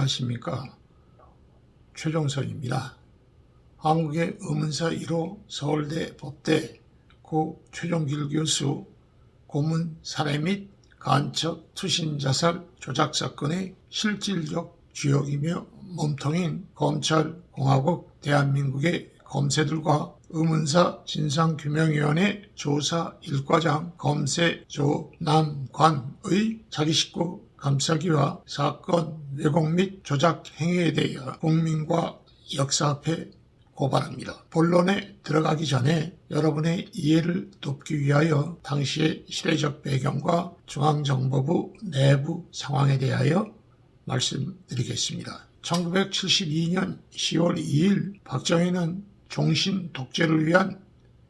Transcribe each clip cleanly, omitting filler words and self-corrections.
안녕하십니까. 최종선입니다. 한국의 의문사 1호 서울대 법대 고 최종길 교수 고문 살해 및 간첩 투신 자살 조작 사건의 실질적 주역이며 몸통인 검찰공화국 대한민국의 검사들과 의문사 진상규명위원회 조사 1과장 검사 조남관의 자기 식구 감싸기와 사건 왜곡 및 조작 행위에 대하여 국민과 역사 앞에 고발합니다. 본론에 들어가기 전에 여러분의 이해를 돕기 위하여 당시의 시대적 배경과 중앙정보부 내부 상황에 대하여 말씀드리겠습니다. 1972년 10월 2일 박정희는 종신 독재를 위한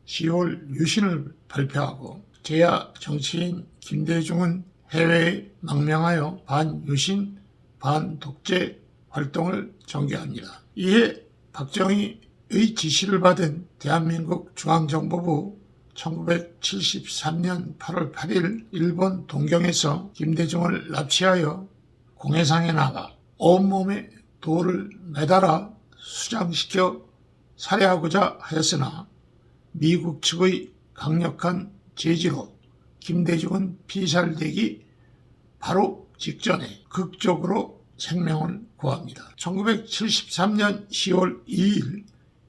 10월 유신을 발표하고 제야 정치인 김대중은 해외에 망명하여 반유신, 반독재 활동을 전개합니다. 이에 박정희의 지시를 받은 대한민국 중앙정보부 1973년 8월 8일 일본 동경에서 김대중을 납치하여 공해상에 나가 온몸에 돌을 매달아 수장시켜 살해하고자 하였으나 미국 측의 강력한 제지로 김대중은 피살되기 바로 직전에 극적으로 생명을 구합니다. 1973년 10월 2일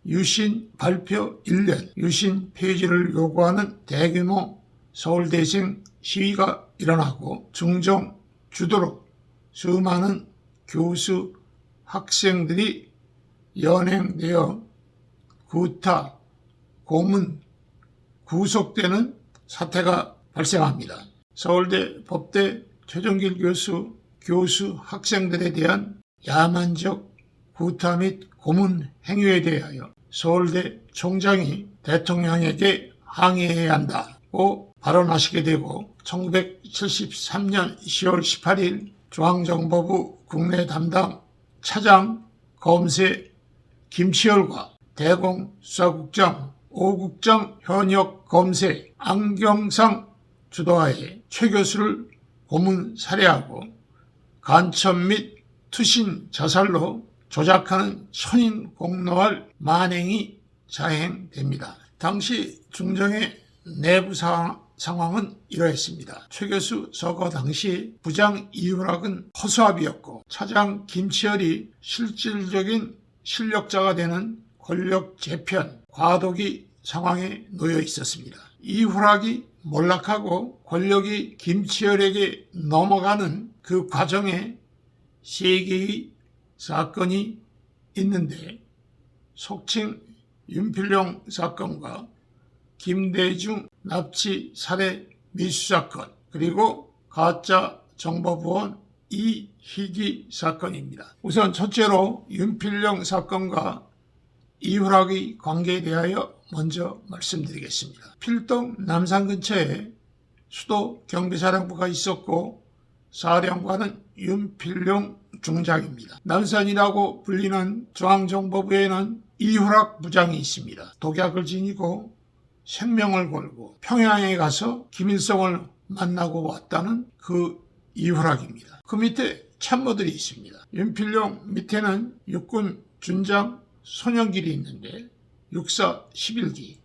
유신 발표 1년 유신 폐지를 요구하는 대규모 서울대생 시위가 일어나고 중정 주도로 수많은 교수, 학생들이 연행되어 구타, 고문, 구속되는 사태가 발생합니다. 서울대 법대 최종길 교수, 학생들에 대한 야만적 구타 및 고문 행위에 대하여 서울대 총장이 대통령에게 항의해야 한다고 발언하시게 되고 1973년 10월 18일 중앙정보부 국내 담당 차장 검세 김치열과 대공수사국장 5국장 현역 검세 안경상 주도하에 최 교수를 고문 살해하고 간첩 및 투신 자살로 조작하는 천인공노할 만행이 자행됩니다. 당시 중정의 내부 상황은 이러했습니다. 최 교수 서거 당시 부장 이훈학은 허수아비였고 차장 김치열이 실질적인 실력자가 되는 권력 재편, 과도기 상황에 놓여 있었습니다. 이훈학이 몰락하고 권력이 김치열에게 넘어가는 그 과정에 세 개의 사건이 있는데 속칭 윤필용 사건과 김대중 납치 살해 미수 사건 그리고 가짜 정보부원 이희기 사건입니다. 우선 첫째로 윤필용 사건과 이훈학의 관계에 대하여 먼저 말씀드리겠습니다. 필동 남산 근처에 수도 경비사령부가 있었고 사령관은 윤필용 중장입니다. 남산이라고 불리는 중앙정보부에는 이훈학 부장이 있습니다. 독약을 지니고 생명을 걸고 평양에 가서 김일성을 만나고 왔다는 그 이훈학입니다. 그 밑에 참모들이 있습니다. 윤필용 밑에는 육군 준장 손영길이 있는데 육사 11기,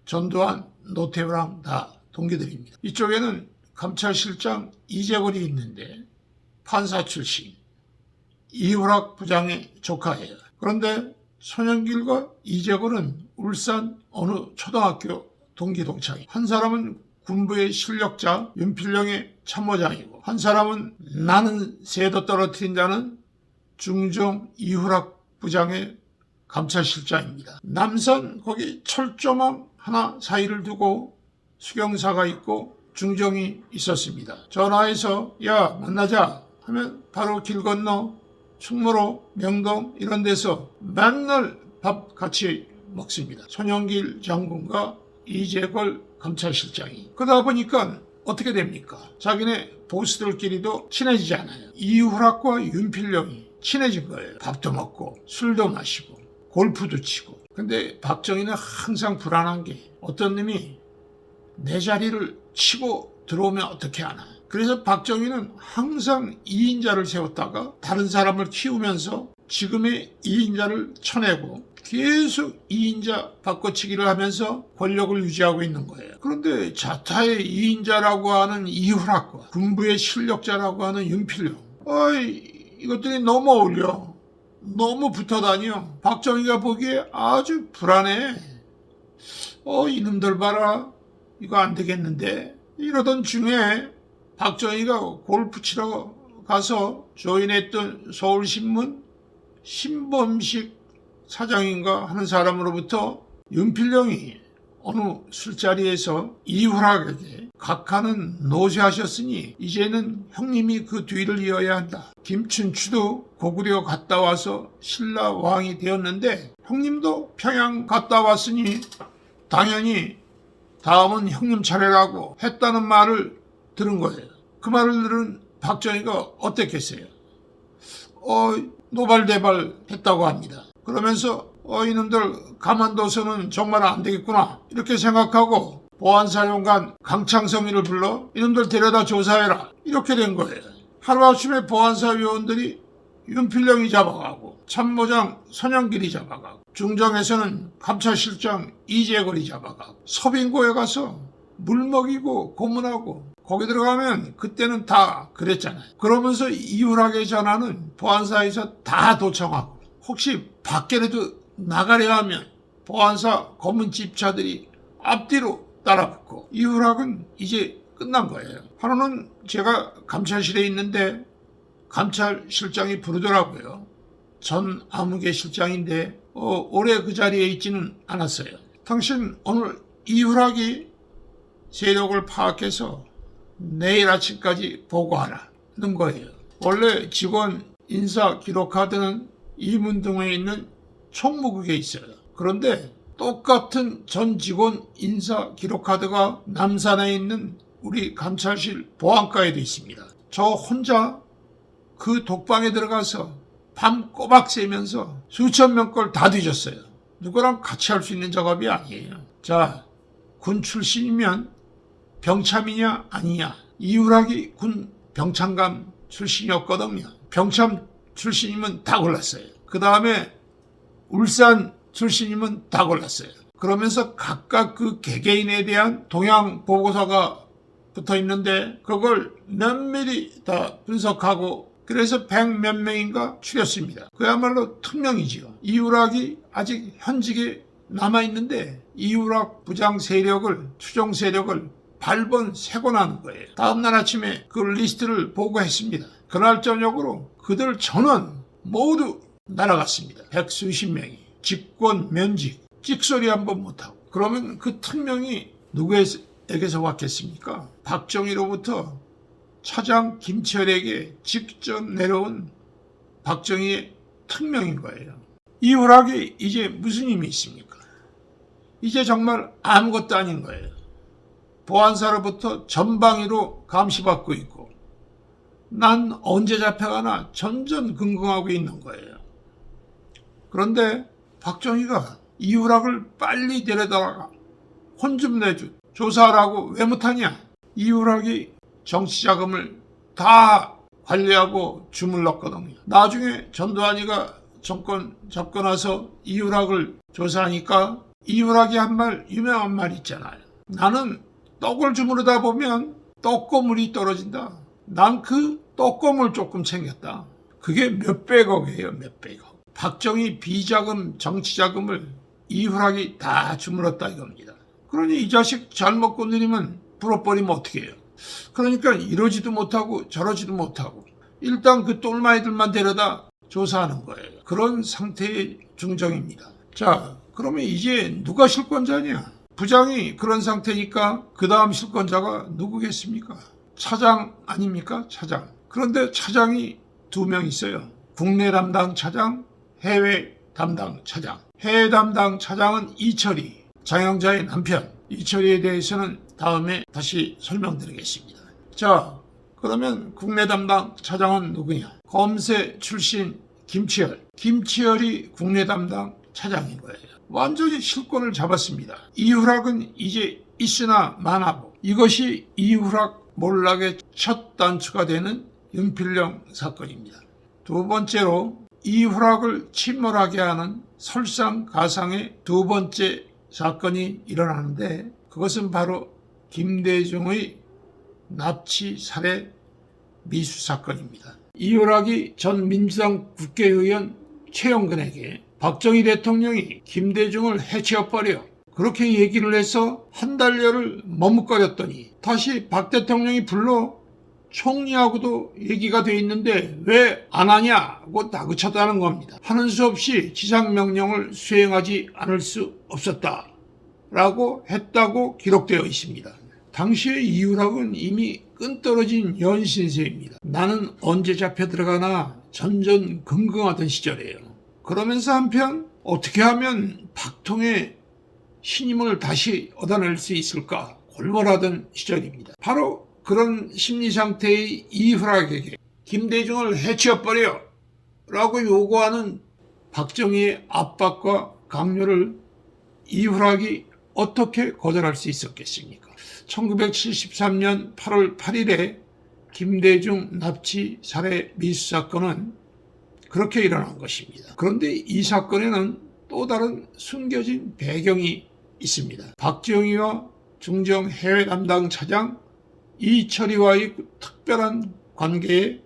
전두환, 노태우랑 다 동기들입니다. 이쪽에는 감찰실장 이재걸이 있는데 판사 출신, 이훈학 부장의 조카예요. 그런데 손영길과 이재걸은 울산 어느 초등학교 동기 동창이에요. 한 사람은 군부의 실력자 윤필용의 참모장이고 한 사람은 나는 새도 떨어뜨린다는 중정 이훈학 부장의 감찰실장입니다. 남산 거기 철조망 하나 사이를 두고 수경사가 있고 중정이 있었습니다. 전화해서 야 만나자 하면 바로 길 건너 충무로 명동 이런 데서 맨날 밥 같이 먹습니다. 손영길 장군과 이재걸 감찰실장이. 그러다 보니까 어떻게 됩니까? 자기네 보스들끼리도 친해지지 않아요. 이훈학과 윤필용이 친해진 거예요. 밥도 먹고 술도 마시고 골프도 치고. 근데 박정희는 항상 불안한 게 어떤 놈이 내 자리를 치고 들어오면 어떻게 하나. 그래서 박정희는 항상 2인자를 세웠다가 다른 사람을 키우면서 지금의 2인자를 쳐내고 계속 2인자 바꿔치기를 하면서 권력을 유지하고 있는 거예요. 그런데 자타의 2인자라고 하는 이후락과 군부의 실력자라고 하는 윤필용, 이것들이 너무 어울려. 너무 붙어다녀. 박정희가 보기에 아주 불안해. 이놈들 봐라. 이거 안 되겠는데. 이러던 중에 박정희가 골프 치러 가서 조인했던 서울신문 신범식 사장인가 하는 사람으로부터 윤필용이 어느 술자리에서 이후락에게 각하는 노쇠하셨으니 이제는 형님이 그 뒤를 이어야 한다. 김춘추도 고구려 갔다 와서 신라 왕이 되었는데 형님도 평양 갔다 왔으니 당연히 다음은 형님 차례라고 했다는 말을 들은 거예요. 그 말을 들은 박정희가 어땠겠어요? 노발대발 했다고 합니다. 그러면서 이놈들 가만둬서는 정말 안 되겠구나 이렇게 생각하고 보안사령관 강창성이를 불러 이놈들 데려다 조사해라 이렇게 된 거예요. 하루아침에 보안사 위원들이 윤필용이 잡아가고 참모장 선영길이 잡아가고 중정에서는 감찰실장 이재걸이 잡아가고 서빙고에 가서 물 먹이고 고문하고 거기 들어가면 그때는 다 그랬잖아요. 그러면서 이후락의 전화는 보안사에서 다 도청하고 혹시 밖에라도 나가려 하면 보안사 검은 집차들이 앞뒤로 따라붙고 이후락은 이제 끝난 거예요. 하루는 제가 감찰실에 있는데 감찰실장이 부르더라고요. 전 아무개 실장인데 오래 그 자리에 있지는 않았어요. 당신 오늘 이후락이 세력을 파악해서 내일 아침까지 보고하라는 거예요. 원래 직원 인사 기록카드는 이문동에 있는 총무국에 있어요. 그런데 똑같은 전 직원 인사 기록카드가 남산에 있는 우리 감찰실 보안과에도 있습니다. 저 혼자 그 독방에 들어가서 밤 꼬박 새면서 수천 명 걸 다 뒤졌어요. 누구랑 같이 할 수 있는 작업이 아니에요. 자, 군 출신이면 병참이냐 아니냐. 이후락이 군 병참감 출신이었거든요. 병참 출신이면 다 골랐어요. 그 다음에 울산 출신이면 다 골랐어요. 그러면서 각각 그 개개인에 대한 동향 보고서가 붙어 있는데 그걸 면밀히 다 분석하고 그래서 100몇 명인가 추렸습니다. 그야말로 특명이지요. 이후락이 아직 현직에 남아있는데 이후락 부장 세력을 추종 세력을 발본 세곤하는 거예요. 다음날 아침에 그 리스트를 보고했습니다. 그날 저녁으로 그들 전원 모두 날아갔습니다. 100수십 명이 직권 면직 찍소리 한번 못하고. 그러면 그 특명이 누구에게서 왔겠습니까? 박정희로부터 차장 김철에게 직접 내려온 박정희의 특명인 거예요. 이후락이 이제 무슨 힘이 있습니까? 이제 정말 아무것도 아닌 거예요. 보안사로부터 전방위로 감시받고 있고 난 언제 잡혀가나 전전긍긍하고 있는 거예요. 그런데 박정희가 이후락을 빨리 데려다가 혼 좀 내줘 조사하라고 왜 못하냐. 이후락이 정치자금을 다 관리하고 주물렀거든요. 나중에 전두환이가 정권 잡고 나서 이후락을 조사하니까 이후락이 한 말 유명한 말 있잖아요. 나는 떡을 주무르다 보면 떡고물이 떨어진다. 난 그 떡고물 조금 챙겼다. 그게 몇백억이에요. 몇백억. 박정희 비자금 정치자금을 이후락이 다 주물렀다 이겁니다. 그러니 이 자식 잘못 건드리면 불어버리면 어떻게 해요. 그러니까 이러지도 못하고 저러지도 못하고 일단 그 똘마이들만 데려다 조사하는 거예요. 그런 상태의 중정입니다. 자, 그러면 이제 누가 실권자냐? 부장이 그런 상태니까 그 다음 실권자가 누구겠습니까? 차장 아닙니까? 차장. 그런데 차장이 2명 있어요. 국내 담당 차장, 해외 담당 차장. 해외 담당 차장은 이철이, 장영자의 남편. 이철이에 대해서는 다음에 다시 설명드리겠습니다. 자, 그러면 국내 담당 차장은 누구냐? 검세 출신 김치열. 김치열이 국내 담당 차장인 거예요. 완전히 실권을 잡았습니다. 이후락은 이제 있으나 마나고 이것이 이후락 몰락의 첫 단추가 되는 윤필령 사건입니다. 두 번째로 이후락을 침몰하게 하는 설상가상의 두 번째 사건이 일어나는데 그것은 바로 김대중의 납치 살해 미수 사건입니다. 이후락이 전 민주당 국회의원 최영근에게 박정희 대통령이 김대중을 해치워버려 그렇게 얘기를 해서 한 달여를 머뭇거렸더니 다시 박 대통령이 불러 총리하고도 얘기가 돼 있는데 왜 안 하냐고 다그쳤다는 겁니다. 하는 수 없이 지상명령을 수행하지 않을 수 없었다라고 했다고 기록되어 있습니다. 당시의 이후락은 이미 끈떨어진 연신세입니다. 나는 언제 잡혀 들어가나 전전긍긍하던 시절이에요. 그러면서 한편 어떻게 하면 박통의 신임을 다시 얻어낼 수 있을까 골몰하던 시절입니다. 바로 그런 심리 상태의 이후락에게 김대중을 해치워버려 라고 요구하는 박정희의 압박과 강요를 이후락이 어떻게 거절할 수 있었겠습니까? 1973년 8월 8일에 김대중 납치 살해 미수 사건은 그렇게 일어난 것입니다. 그런데 이 사건에는 또 다른 숨겨진 배경이 있습니다. 박정희와 중정 해외 담당 차장 이철이와의 특별한 관계에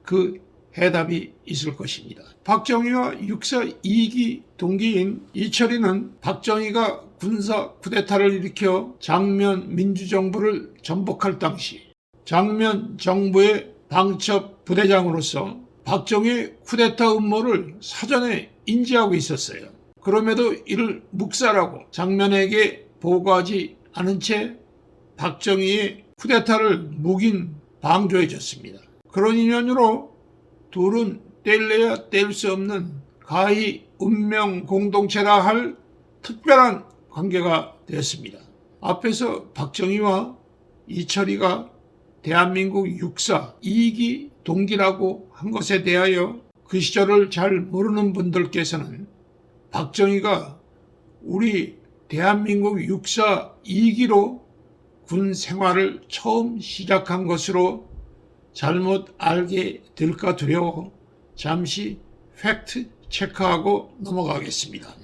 그 해답이 있을 것입니다. 박정희와 육사 2기 동기인 이철이는 박정희가 군사 쿠데타를 일으켜 장면 민주정부를 전복할 당시 장면 정부의 방첩 부대장으로서 박정희의 쿠데타 음모를 사전에 인지하고 있었어요. 그럼에도 이를 묵살하고 장면에게 보고하지 않은 채 박정희의 쿠데타를 묵인 방조해줬습니다. 그런 인연으로 둘은 뗄래야 뗄 수 없는 가히 운명 공동체라 할 특별한 관계가 되었습니다. 앞에서 박정희와 이철이가 대한민국 육사 2기 동기라고 한 것에 대하여 그 시절을 잘 모르는 분들께서는 박정희가 우리 대한민국 육사 2기로 군 생활을 처음 시작한 것으로 잘못 알게 될까 두려워 잠시 팩트 체크하고 넘어가겠습니다.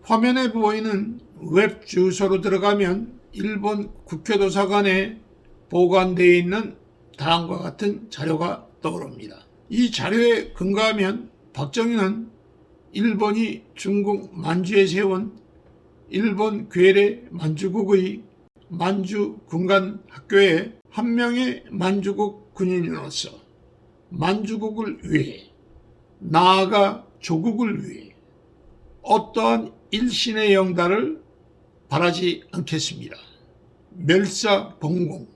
화면에 보이는 웹 주소로 들어가면 일본 국회도서관에 보관되어 있는 다음과 같은 자료가 떠오릅니다. 이 자료에 근거하면 박정희는 일본이 중국 만주에 세운 일본 괴뢰 만주국의 만주 군관 학교에 한 명의 만주국 군인으로서 만주국을 위해 나아가 조국을 위해 어떠한 일신의 영달을 바라지 않겠습니다. 멸사봉공,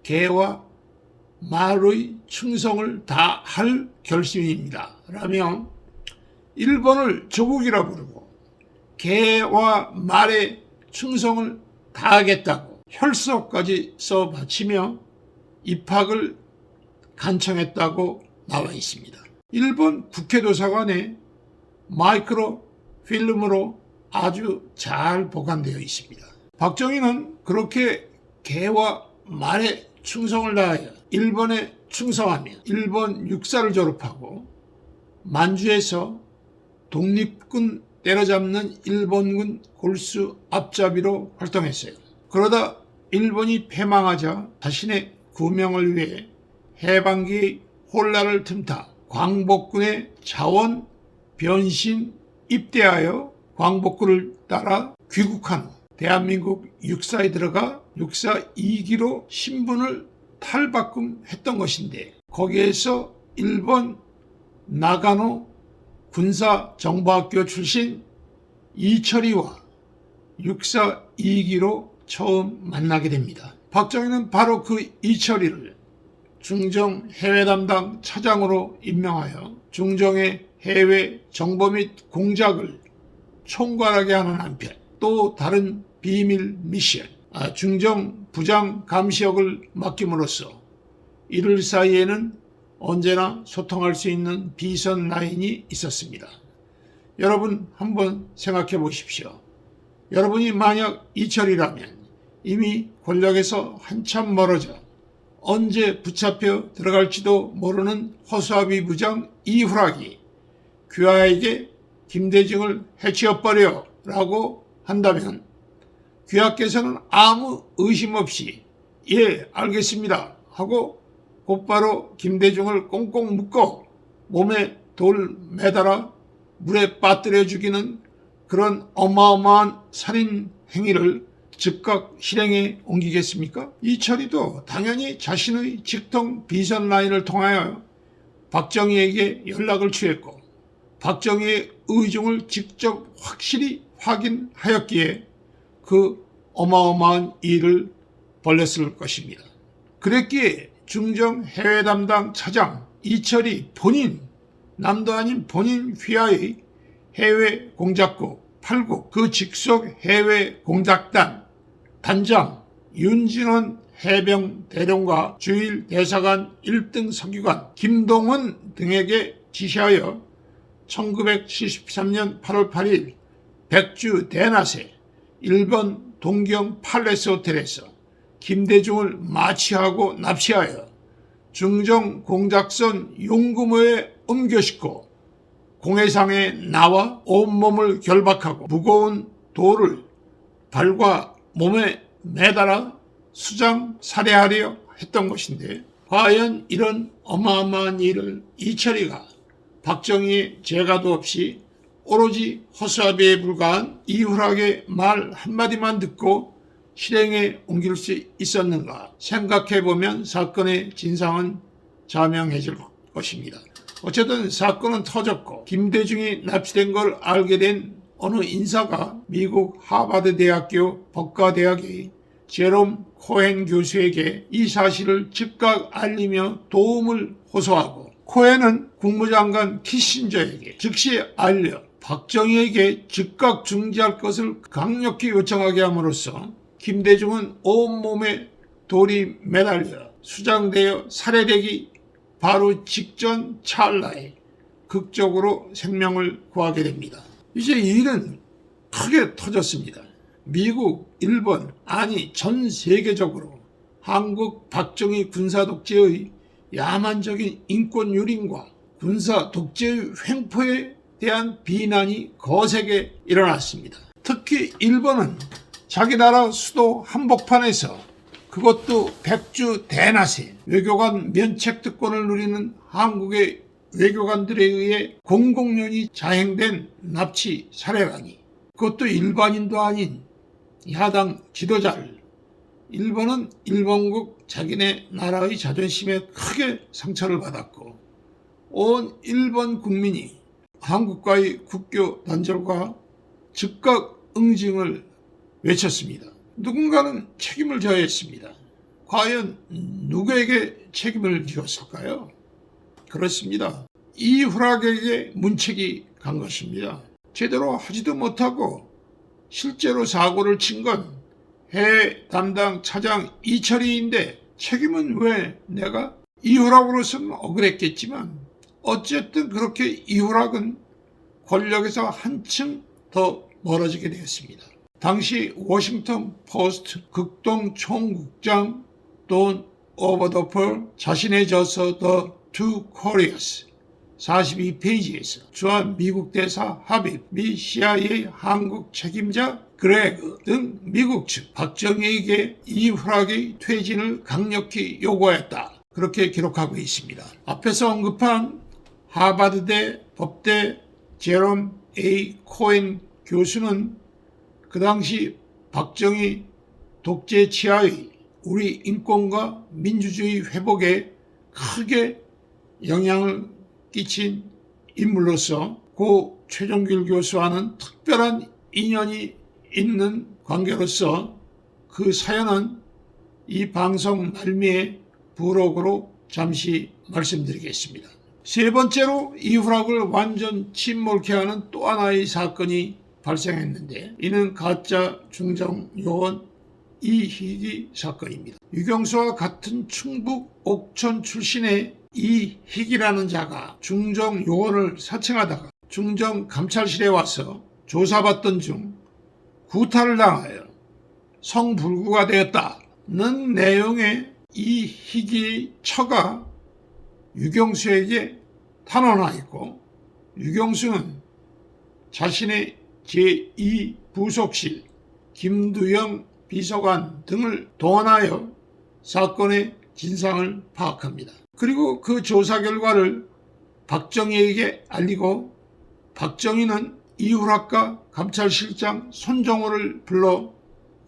개와 말의 충성을 다할 결심입니다. 라며 일본을 조국이라 부르고 개와 말의 충성을 다하겠다고 혈서까지 써 바치며 입학을 간청했다고 나와 있습니다. 일본 국회도서관에 마이크로 필름으로 아주 잘 보관되어 있습니다. 박정희는 그렇게 개와 말의 충성을 다하여 일본에 충성하며 일본 육사를 졸업하고 만주에서 독립군 때려잡는 일본군 골수 앞잡이로 활동했어요. 그러다 일본이 패망하자 자신의 구명을 위해 해방기의 혼란을 틈타 광복군의 자원 변신 입대하여 광복군을 따라 귀국한 후 대한민국 육사에 들어가 육사 2기로 신분을 탈바꿈했던 것인데 거기에서 일본 나가노 군사정보학교 출신 이철이와 육사 2기로 처음 만나게 됩니다. 박정희는 바로 그 이철이를 중정 해외 담당 차장으로 임명하여 중정의 해외 정보 및 공작을 총괄하게 하는 한편 또 다른 비밀 미션, 중정 부장 감시역을 맡김으로써 이들 사이에는 언제나 소통할 수 있는 비선 라인이 있었습니다. 여러분 한번 생각해 보십시오. 여러분이 만약 이철이라면 이미 권력에서 한참 멀어져 언제 붙잡혀 들어갈지도 모르는 허수아비 부장 이후락이 귀하에게 김대중을 해치워버려 라고 한다면 귀하께서는 아무 의심 없이 예 알겠습니다 하고 곧바로 김대중을 꽁꽁 묶어 몸에 돌 매달아 물에 빠뜨려 죽이는 그런 어마어마한 살인 행위를 즉각 실행에 옮기겠습니까? 이철이도 당연히 자신의 직통 비선 라인을 통하여 박정희에게 연락을 취했고 박정희의 의중을 직접 확실히 확인하였기에 그 어마어마한 일을 벌였을 것입니다. 그랬기에 중정 해외 담당 차장 이철이 본인, 남도 아닌 본인 휘하의 해외 공작국 8국 그 직속 해외 공작단 단장 윤진원 해병 대령과 주일 대사관 1등 서기관 김동훈 등에게 지시하여 1973년 8월 8일 백주 대낮에 일본 동경 팔레스 호텔에서 김대중을 마취하고 납치하여 중정 공작선 용구모에 옮겨싣고 공해상에 나와 온몸을 결박하고 무거운 돌을 발과 몸에 매달아 수장 살해하려 했던 것인데 과연 이런 어마어마한 일을 이철이가 박정희의 재가도 없이 오로지 허수아비에 불과한 이후락의 말 한마디만 듣고 실행에 옮길 수 있었는가 생각해보면 사건의 진상은 자명해질 것입니다. 어쨌든 사건은 터졌고 김대중이 납치된 걸 알게 된 어느 인사가 미국 하버드 대학교 법과대학의 제롬 코헨 교수에게 이 사실을 즉각 알리며 도움을 호소하고 코헨은 국무장관 키신저에게 즉시 알려 박정희에게 즉각 중지할 것을 강력히 요청하게 함으로써 김대중은 온몸에 돌이 매달려 수장되어 살해되기 바로 직전 찰나에 극적으로 생명을 구하게 됩니다. 이제 이 일은 크게 터졌습니다. 미국, 일본, 아니 전 세계적으로 한국 박정희 군사 독재의 야만적인 인권 유린과 군사 독재의 횡포에 대한 비난이 거세게 일어났습니다. 특히 일본은 자기 나라 수도 한복판에서 그것도 백주 대낮에 외교관 면책 특권을 누리는 한국의 외교관들에 의해 공공연히 자행된 납치 살해라니 그것도 일반인도 아닌 야당 지도자를 일본은 일본국 자기네 나라의 자존심에 크게 상처를 받았고 온 일본 국민이 한국과의 국교 단절과 즉각 응징을 외쳤습니다. 누군가는 책임을 져야 했습니다. 과연 누구에게 책임을 지었을까요? 그렇습니다. 이후락에게 문책이 간 것입니다. 제대로 하지도 못하고 실제로 사고를 친 건 해외 담당 차장 이철이인데 책임은 왜 내가? 이후락으로서는 억울했겠지만 어쨌든 그렇게 이후락은 권력에서 한층 더 멀어지게 되었습니다. 당시 워싱턴 포스트 극동 총국장 돈 오버더펄 자신의 저서 The Two Koreas 42페이지에서 주한 미국 대사 하빕, 미 CIA 한국 책임자 그레그 등 미국 측 박정희에게 이후락의 퇴진을 강력히 요구하였다. 그렇게 기록하고 있습니다. 앞에서 언급한 하버드대 법대 제롬 A. 코엔 교수는 그 당시 박정희 독재 치하의 우리 인권과 민주주의 회복에 크게 영향을 끼친 인물로서 고 최종길 교수와는 특별한 인연이 있는 관계로서 그 사연은 이 방송 말미에 부록으로 잠시 말씀드리겠습니다. 세 번째로 이후락을 완전 침몰케 하는 또 하나의 사건이 발생했는데 이는 가짜 중정 요원 이희기 사건입니다. 유경수와 같은 충북 옥천 출신의 이희기라는 자가 중정 요원을 사칭하다가 중정 감찰실에 와서 조사받던 중 구타를 당하여 성불구가 되었다는 내용의 이희기 처가 유경수에게 탄원하였고 유경수는 자신의 제2부속실 김두영 비서관 등을 동원하여 사건의 진상을 파악합니다. 그리고 그 조사 결과를 박정희에게 알리고 박정희는 이후락과 감찰실장 손정호를 불러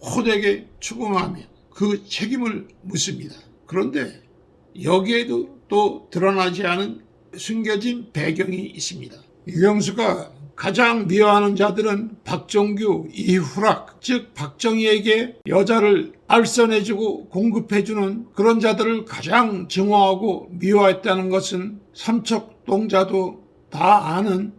호되게 추궁하며 그 책임을 묻습니다. 그런데 여기에도 또 드러나지 않은 숨겨진 배경이 있습니다. 유경수가 가장 미워하는 자들은 박정규, 이후락, 즉 박정희에게 여자를 알선해주고 공급해주는 그런 자들을 가장 증오하고 미워했다는 것은 삼척동자도 다 아는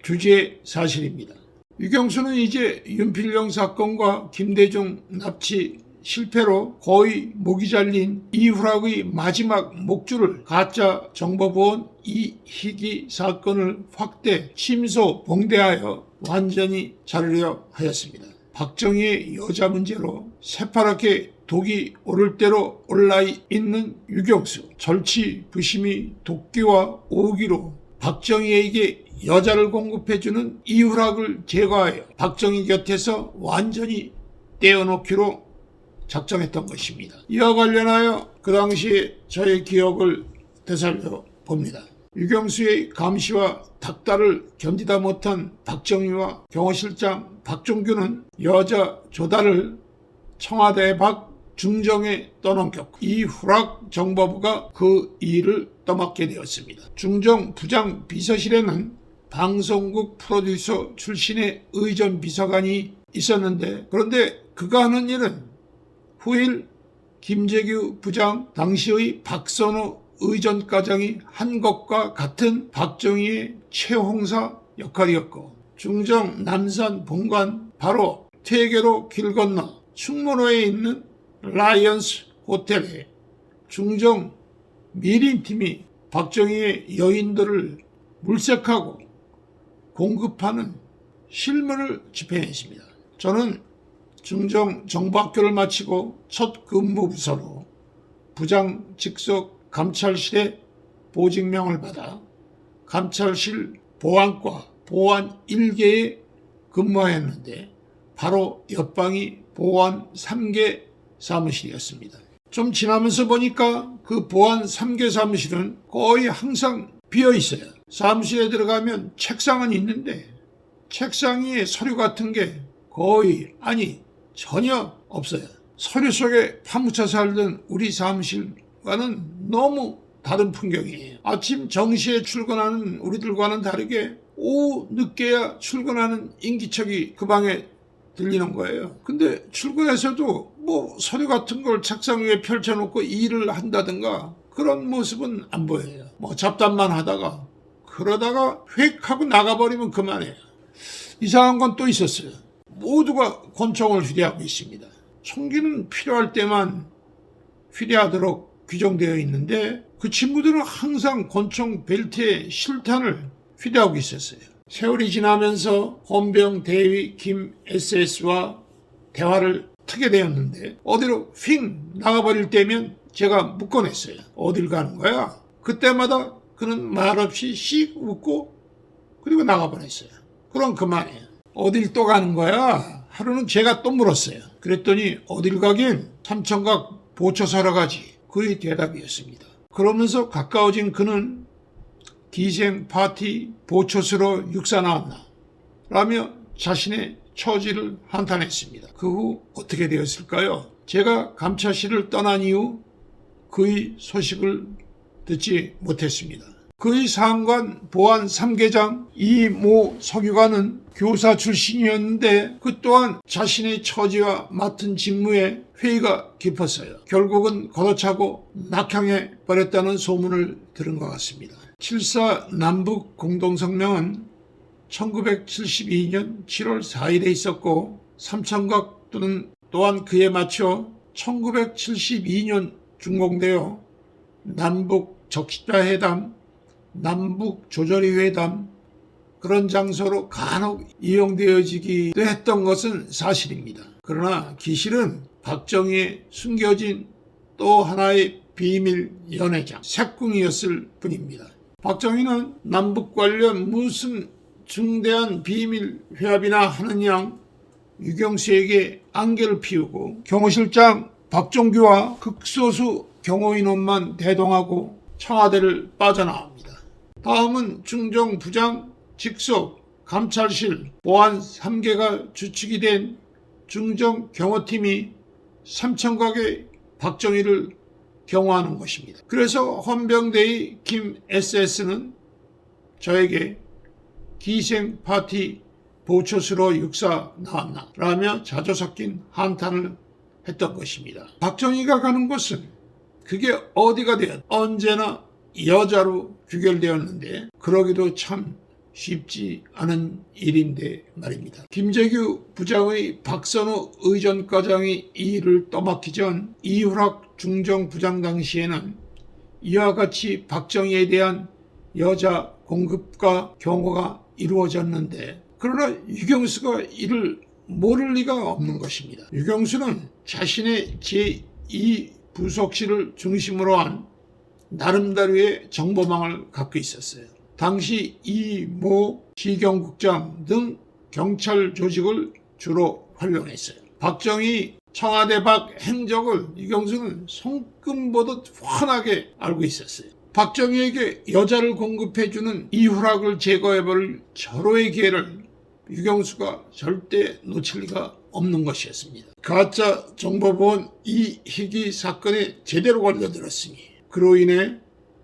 주제 사실입니다. 유경수는 이제 윤필용 사건과 김대중 납치 실패로 거의 목이 잘린 이후락의 마지막 목줄을 가짜 정보보원 이희기 사건을 확대, 침소, 봉대하여 완전히 자르려 하였습니다. 박정희의 여자 문제로 새파랗게 독이 오를 대로 올라 있는 유경수, 절치부심이 도끼와 오기로 박정희에게 여자를 공급해주는 이후락을 제거하여 박정희 곁에서 완전히 떼어놓기로 작정했던 것입니다. 이와 관련하여 그 당시에 저의 기억을 되살려 봅니다. 유경수의 감시와 닥달을 견디다 못한 박정희와 경호실장 박종규는 여자 조달을 청와대 밖 중정에 떠넘겼고 이후락 정보부가 그 일을 떠맡게 되었습니다. 중정 부장 비서실에는 방송국 프로듀서 출신의 의전 비서관이 있었는데 그런데 그가 하는 일은 후일 김재규 부장 당시의 박선호 의전과장이 한 것과 같은 박정희의 최홍사 역할이었고 중정 남산 본관 바로 퇴계로 길 건너 충무로에 있는 라이언스 호텔에 중정 미린팀이 박정희의 여인들을 물색하고 공급하는 실무를 집행했습니다. 저는 중정 정보학교를 마치고 첫 근무 부서로 부장 직속 감찰실에 보직명을 받아 감찰실 보안과 보안 1개에 근무하였는데 바로 옆방이 보안 3개 사무실이었습니다. 좀 지나면서 보니까 그 보안 3개 사무실은 거의 항상 비어 있어요. 사무실에 들어가면 책상은 있는데 책상 위에 서류 같은 게 거의 전혀 없어요. 서류 속에 파묻혀 살던 우리 사무실과는 너무 다른 풍경이에요. 아침 정시에 출근하는 우리들과는 다르게 오후 늦게야 출근하는 인기척이 그 방에 들리는 거예요. 근데 출근해서도 서류 같은 걸 책상 위에 펼쳐놓고 일을 한다든가 그런 모습은 안 보여요. 잡담만 하다가 그러다가 휙 하고 나가버리면 그만해요. 이상한 건 또 있었어요. 모두가 권총을 휴대하고 있습니다. 총기는 필요할 때만 휴대하도록 규정되어 있는데 그 친구들은 항상 권총 벨트에 실탄을 휴대하고 있었어요. 세월이 지나면서 헌병 대위 김 SS와 대화를 하게 되었는데 어디로 휙 나가버릴 때면 제가 묶어냈어요. 어딜 가는 거야? 그때마다 그는 말없이 씩 웃고 그리고 나가버렸어요. 그럼 그만해요. 어딜 또 가는 거야? 하루는 제가 또 물었어요. 그랬더니 어딜 가긴 삼청각 보초 사러 가지. 그의 대답이었습니다. 그러면서 가까워진 그는 기생 파티 보초스로 육사 나왔나? 라며 자신의 처지를 한탄했습니다. 그 후 어떻게 되었을까요? 제가 감찰실을 떠난 이후 그의 소식을 듣지 못했습니다. 그의 상관 보안 3계장 이모 서기관은 교사 출신이었는데 그 또한 자신의 처지와 맡은 직무에 회의가 깊었어요. 결국은 걷어차고 낙향해 버렸다는 소문을 들은 것 같습니다. 7.4 남북 공동성명은 1972년 7월 4일에 있었고 삼청각 또한 그에 맞춰 1972년 준공되어 남북 적시자회담, 남북 조절위 회담 그런 장소로 간혹 이용되어지기도 했던 것은 사실입니다. 그러나 기실은 박정희의 숨겨진 또 하나의 비밀 연회장, 색궁이었을 뿐입니다. 박정희는 남북 관련 무슨 중대한 비밀 회합이나 하는 양 유경수에게 안개를 피우고 경호실장 박종규와 극소수 경호인원만 대동하고 청와대를 빠져나옵니다. 다음은 중정 부장 직속 감찰실 보안 3개가 주축이 된 중정 경호팀이 삼천각에 박정희를 경호하는 것입니다. 그래서 헌병대의 김 SS는 저에게 기생 파티 보초스로 육사 나왔나 라며 자조 섞인 한탄을 했던 것입니다. 박정희가 가는 곳은 그게 어디가 되었 언제나 여자로 귀결되었는데 그러기도 참 쉽지 않은 일인데 말입니다. 김재규 부장의 박선우 의전과장이 이 일을 떠맡기 전 이후락 중정부장 당시에는 이와 같이 박정희에 대한 여자 공급과 경호가 이루어졌는데 그러나 유경수가 이를 모를 리가 없는 것입니다. 유경수는 자신의 제2부속실을 중심으로 한 나름대로의 정보망을 갖고 있었어요. 당시 이모 지경국장 등 경찰 조직을 주로 활용했어요. 박정희 청와대 밖 행적을 유경수는 손금보듯 훤하게 알고 있었어요. 박정희에게 여자를 공급해주는 이후락을 제거해버릴 절호의 기회를 유경수가 절대 놓칠 리가 없는 것이었습니다. 가짜 정보보안 이희귀 사건에 제대로 걸려들었으니 그로 인해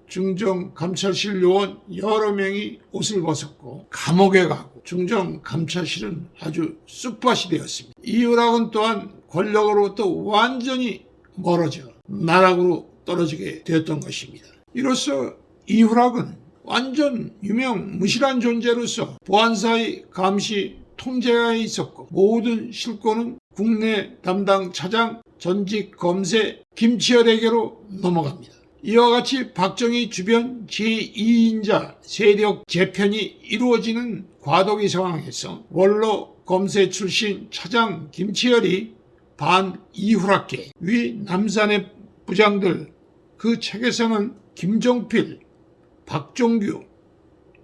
중정감찰실 요원 여러 명이 옷을 벗었고 감옥에 가고 중정감찰실은 아주 쑥밭이 되었습니다. 이후락은 또한 권력으로부터 완전히 멀어져 나락으로 떨어지게 되었던 것입니다. 이로써 이후락은 완전 유명무실한 존재로서 보안사의 감시 통제하에 있었고 모든 실권은 국내 담당 차장 전직 검사 김치열에게로 넘어갑니다. 이와 같이 박정희 주변 제2인자 세력 재편이 이루어지는 과도기 상황에서 원로 검사 출신 차장 김치열이 반 이후락계 위 남산의 부장들 그 책에서는 김종필, 박종규,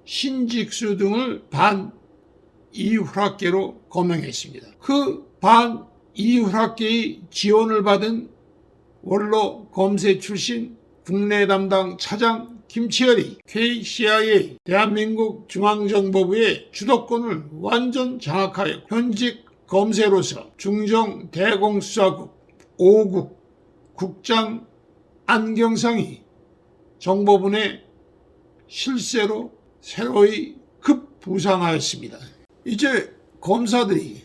신직수 등을 반 이후락계로 거명했습니다. 그 반 이후락계의 지원을 받은 원로 검사 출신 국내 담당 차장 김치열이 KCIA 대한민국 중앙정보부의 주도권을 완전 장악하여 현직 검사로서 중정 대공수사국 5국 국장 안경상이 정보분의 실세로 새로이 급부상하였습니다. 이제 검사들이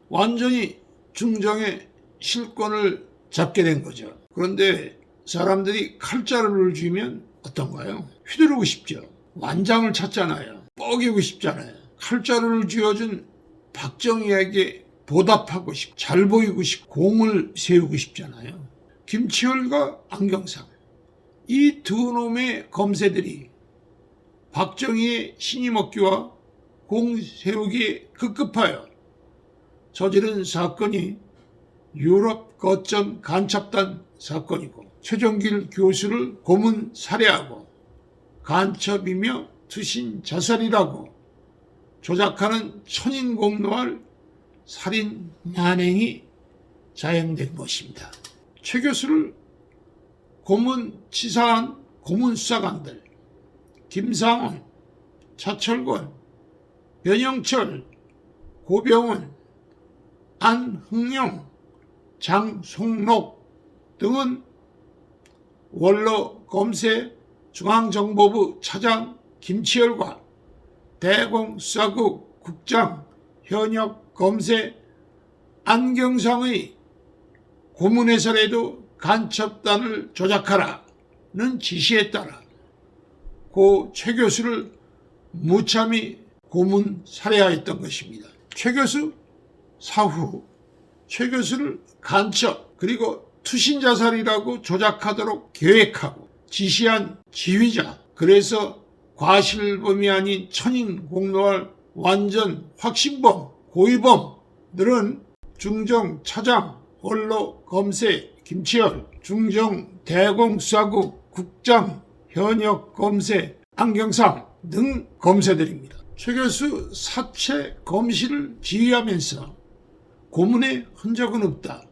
완전히 중정의 실권을 잡게 된 거죠. 그런데 사람들이 칼자루를 쥐면 어떤가요? 휘두르고 싶죠. 완장을 찾잖아요. 뻐기고 싶잖아요. 칼자루를 쥐어준 박정희에게 보답하고 싶고 잘 보이고 싶고 공을 세우고 싶잖아요. 김치열과 안경상 이 두 놈의 검사들이 박정희의 신임 얻기와 공 세우기에 급급하여 저지른 사건이 유럽 거점 간첩단 사건이고 최종길 교수를 고문 살해하고 간첩이며 투신 자살이라고 조작하는 천인공노할 살인 만행이 자행된 것입니다. 최 교수를 고문 치사한 고문 수사관들 김상원, 차철권, 변영철, 고병원, 안흥영, 장송록 등은 원로 검사 중앙정보부 차장 김치열과 대공수사국 국장 현역 검사 안경상의 고문해설에도 간첩단을 조작하라는 지시에 따라 고 최 교수를 무참히 고문 살해하였던 것입니다. 최 교수 사후 최 교수를 간첩 그리고 투신자살이라고 조작하도록 계획하고 지시한 지휘자 그래서 과실범이 아닌 천인공노할 완전 확신범 고의범들은 중정 차장 원로 검사 김치열 중정 대공수사국 국장 현역 검사 안경상 등 검사들입니다. 최 교수 사체 검시를 지휘하면서 고문의 흔적은 없다.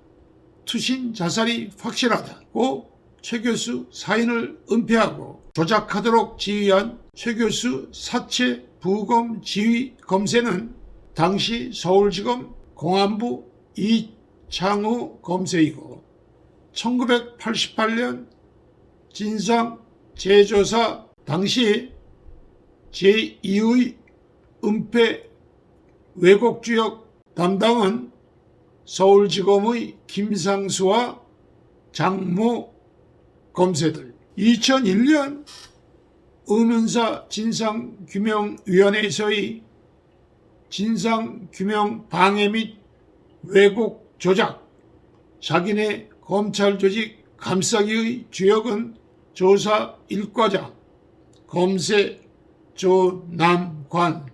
투신 자살이 확실하다고 최 교수 사인을 은폐하고 조작하도록 지휘한 최 교수 사체 부검 지휘 검사는 당시 서울지검 공안부 이창우 검사이고 1988년 진상 재조사 당시 제2의 은폐 왜곡주역 담당은 서울지검의 김상수와 장모 검사들. 2001년 음윤사 진상규명위원회에서의 진상규명 방해 및 왜곡 조작, 자기네 검찰조직 감싸기의 주역은 조사 1과장 검세 조남관입니다.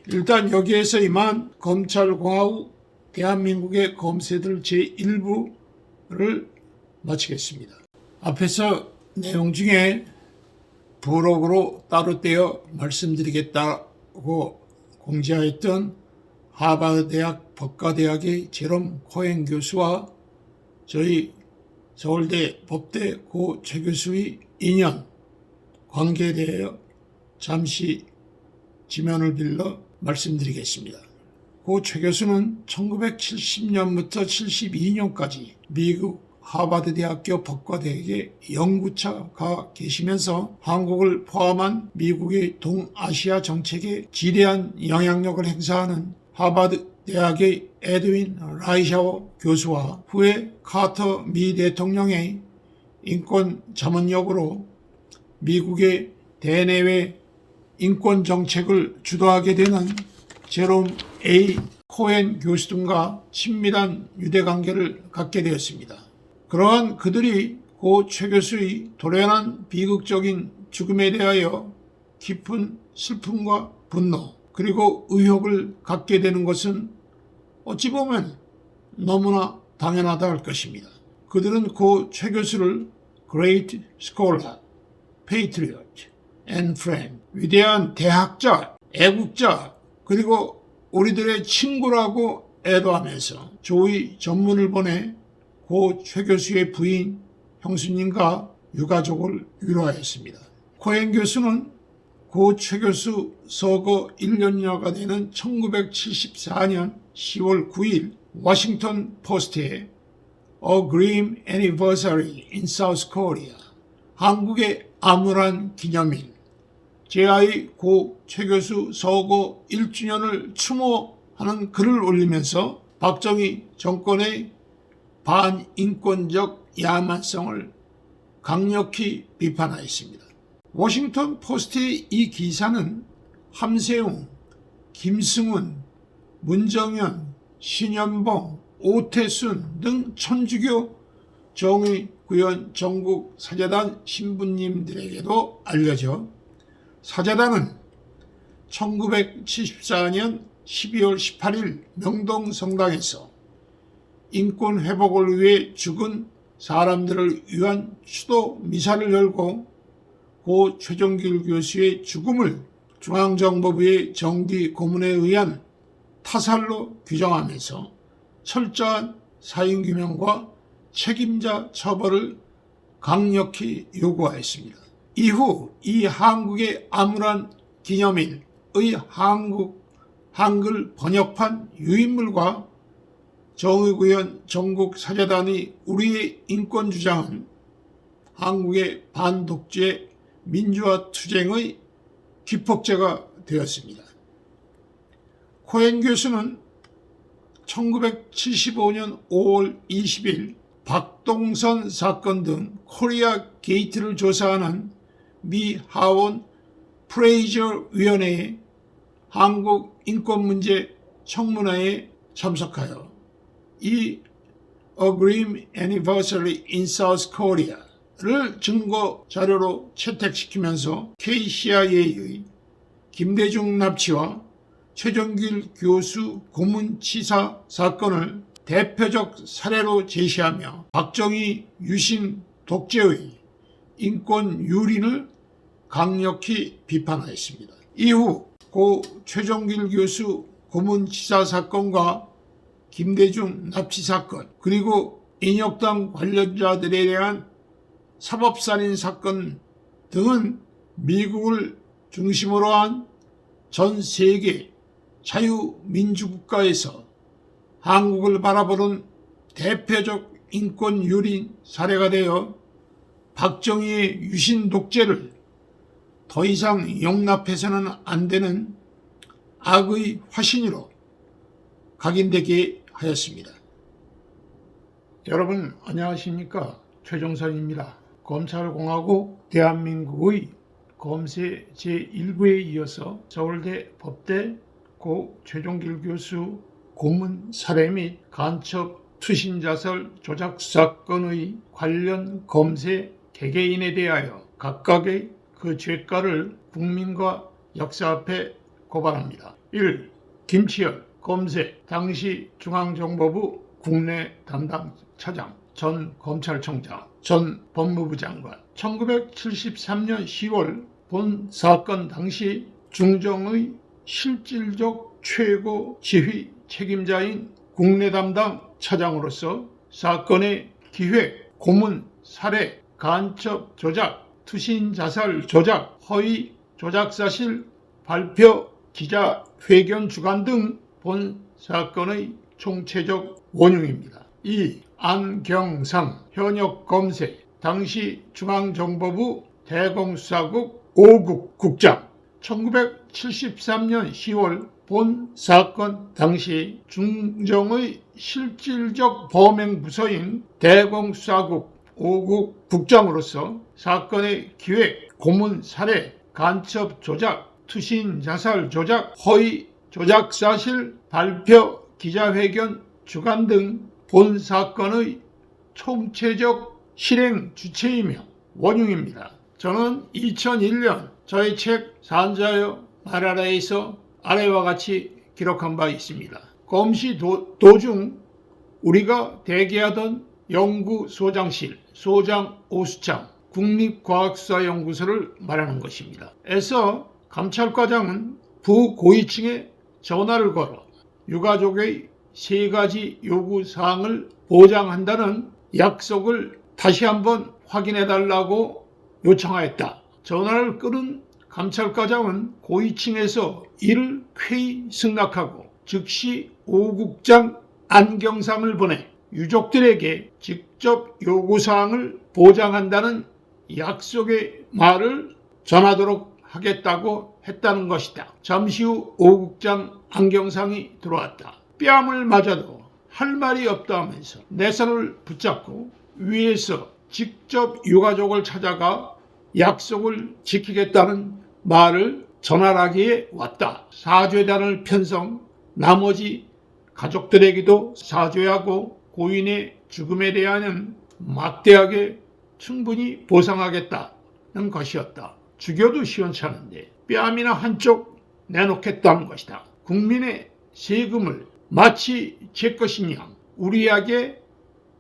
일단 여기에서 이만 검찰공화국 대한민국의 검사들 제1부를 마치겠습니다. 앞에서 내용 중에 부록으로 따로 떼어 말씀드리겠다고 공지하였던 하버드대학 법과대학의 제롬 코엔 교수와 저희 서울대 법대 고 최 교수의 인연 관계에 대하여 잠시 지면을 빌려 말씀드리겠습니다. 고 최 교수는 1970년부터 72년까지 미국 하버드대학교 법과대학의 연구차 가 계시면서 한국을 포함한 미국의 동아시아 정책에 지대한 영향력을 행사하는 하버드 대학의 에드윈 라이샤워 교수와 후에 카터 미 대통령의 인권 자문역으로 미국의 대내외 인권 정책을 주도하게 되는 제롬 A. 코엔 교수 등과 친밀한 유대관계를 갖게 되었습니다. 그러한 그들이 고 최 교수의 돌연한 비극적인 죽음에 대하여 깊은 슬픔과 분노 그리고 의혹을 갖게 되는 것은 어찌 보면 너무나 당연하다 할 것입니다. 그들은 고 최 교수를 Great Scholar, Patriot and Friend, 위대한 대학자, 애국자, 그리고 우리들의 친구라고 애도하면서 조의 전문을 보내 고 최 교수의 부인 형수님과 유가족을 위로하였습니다. 코엔 교수는 고 최 교수 서거 1년여가 되는 1974년 10월 9일 워싱턴 포스트에 A Grim Anniversary in South Korea, 한국의 암울한 기념일, 제아의 고 최 교수 서거 1주년을 추모하는 글을 올리면서 박정희 정권의 반인권적 야만성을 강력히 비판하였습니다. 워싱턴 포스트의 이 기사는 함세웅, 김승훈, 문정현, 신연봉, 오태순 등 천주교 정의 구현 전국 사제단 신부님들에게도 알려져 사제단은 1974년 12월 18일 명동성당에서 인권 회복을 위해 죽은 사람들을 위한 추도 미사를 열고 고 최종길 교수의 죽음을 중앙정보부의 정기 고문에 의한 타살로 규정하면서 철저한 사인규명과 책임자 처벌을 강력히 요구하였습니다. 이후 이 한국의 암울한 기념일의 한글 번역판 유인물과 정의구현 전국사제단의 우리의 인권주장은 한국의 반독재 민주화 투쟁의 기폭제가 되었습니다. 코엔 교수는 1975년 5월 20일 박동선 사건 등 코리아 게이트를 조사하는 미 하원 프레이저 위원회의 한국 인권문제 청문회에 참석하여 이 A Grim Anniversary in South Korea를 증거 자료로 채택시키면서 KCIA의 김대중 납치와 최종길 교수 고문치사 사건을 대표적 사례로 제시하며 박정희 유신 독재의 인권 유린을 강력히 비판하였습니다. 이후 고 최종길 교수 고문치사 사건과 김대중 납치 사건, 그리고 인혁당 관련자들에 대한 사법살인 사건 등은 미국을 중심으로 한 전 세계 자유민주국가에서 한국을 바라보는 대표적 인권 유린 사례가 되어 박정희의 유신 독재를 더 이상 용납해서는 안 되는 악의 화신으로 각인되게 하였습니다. 여러분 안녕하십니까? 최종선입니다. 검찰공화국 대한민국의 검세 제1부에 이어서 서울대 법대 고 최종길 교수 고문 살해 및 간첩 투신자살 조작 사건의 관련 검세 개개인에 대하여 각각의 그 죄가를 국민과 역사 앞에 고발합니다. 1. 김치열 검세 당시 중앙정보부 국내 담당 차장, 전 검찰총장, 전 법무부 장관. 1973년 10월 본 사건 당시 중정의 실질적 최고 지휘 책임자인 국내 담당 차장으로서 사건의 기획, 고문, 살해, 간첩 조작, 투신 자살 조작, 허위 조작 사실 발표, 기자회견 주관 등 본 사건의 총체적 원흉입니다. 2. 안경상 현역 검세 당시 중앙정보부 대공수사국 5국 국장. 1973년 10월 본 사건 당시 중정의 실질적 범행 부서인 대공수사국 5국 국장으로서 사건의 기획, 고문, 살해, 간첩 조작, 투신 자살 조작, 허위 조작 사실 발표, 기자회견 주관 등 본 사건의 총체적 실행 주체이며 원흉입니다. 저는 2001년 저의 책 산자여 말하라에서 아래와 같이 기록한 바 있습니다. 검시 도중 우리가 대기하던 연구소장실, 소장 오수창, 국립과학수사연구소를 말하는 것입니다. 에서 감찰과장은 부고위층에 전화를 걸어 유가족의 3가지 요구사항을 보장한다는 약속을 다시 한번 확인해달라고 요청하였다. 전화를 끊은 감찰과장은 고위층에서 이를 쾌히 승낙하고 즉시 오국장 안경상을 보내 유족들에게 직접 요구사항을 보장한다는 약속의 말을 전하도록 하겠다고 했다는 것이다. 잠시 후 오국장 안경상이 들어왔다. 뺨을 맞아도 할 말이 없다 하면서 내 손을 붙잡고 위에서 직접 유가족을 찾아가 약속을 지키겠다는 말을 전하라기에 왔다. 사죄단을 편성, 나머지 가족들에게도 사죄하고 고인의 죽음에 대한 막대하게 충분히 보상하겠다는 것이었다. 죽여도 시원찮은데 뺨이나 한쪽 내놓겠다는 것이다. 국민의 세금을 마치 제 것인 양 우리에게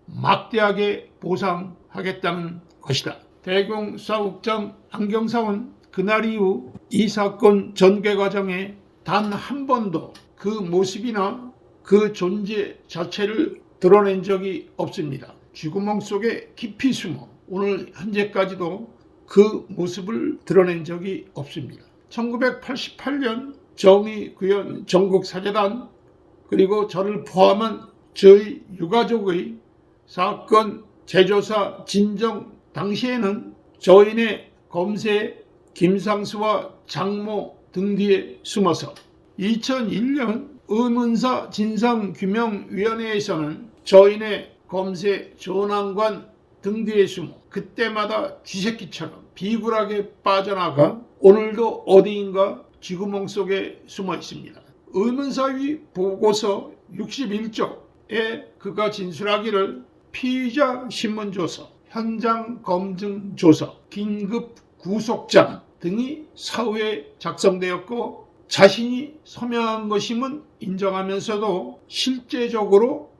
막대하게 보상하겠다는 것이다. 대공수사국장 안경상은 그날 이후 이 사건 전개 과정에 단 한 번도 그 모습이나 그 존재 자체를 드러낸 적이 없습니다. 쥐구멍 속에 깊이 숨어 오늘 현재까지도 그 모습을 드러낸 적이 없습니다. 1988년 정의구현 전국사재단 그리고 저를 포함한 저희 유가족의 사건 재조사 진정 당시에는 저인의 검세 김상수와 장모 등 뒤에 숨어서 2001년 의문사 진상규명위원회에서는 저인의 검세 조난관 등 뒤에 숨어 그때마다 쥐새끼처럼 비굴하게 빠져나가 오늘도 어디인가 쥐구멍 속에 숨어 있습니다. 의문사위 보고서 61쪽에 그가 진술하기를 피의자 신문조서, 현장 검증 조서, 긴급 구속장 등이 사후에 작성되었고 자신이 서명한 것임은 인정하면서도 실제적으로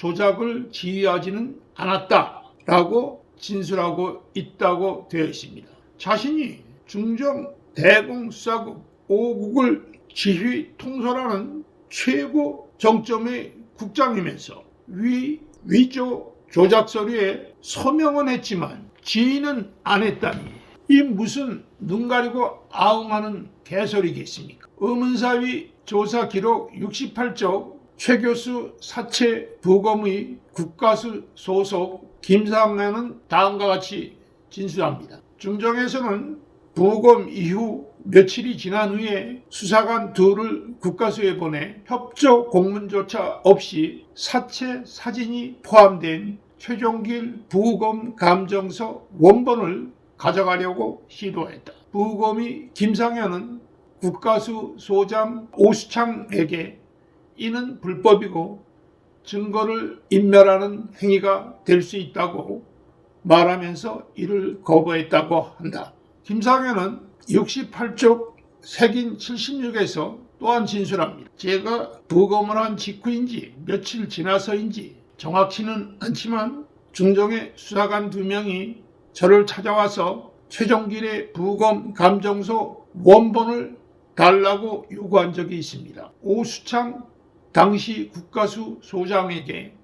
조작을 지휘하지는 않았다라고 진술하고 있다고 되어 있습니다. 자신이 중정 대공수사국 5국을 지휘 통솔하는 최고 정점의 국장이면서 위조 조작 서류에 서명은 했지만 지휘는 안 했다니 이 무슨 눈 가리고 아웅하는 개소리겠습니까? 의문사위 조사 기록 68쪽 최 교수 사체 부검의 국가수 소속 김상현은 다음과 같이 진술합니다. 중정에서는 부검 이후 며칠이 지난 후에 수사관 둘을 국가수에 보내 협조 공문조차 없이 사체 사진이 포함된 최종길 부검 감정서 원본을 가져가려고 시도했다. 부검이 김상현은 국가수 소장 오수창에게 이는 불법이고 증거를 인멸하는 행위가 될 수 있다고 말하면서 이를 거부했다고 한다. 김상현은 68쪽 색인 76에서 또한 진술합니다. 제가 부검을 한 직후인지 며칠 지나서인지 정확치는 않지만 중정의 수사관 2명이 저를 찾아와서 최종길의 부검 감정서 원본을 달라고 요구한 적이 있습니다. 오수창 당시 국가수 소장에게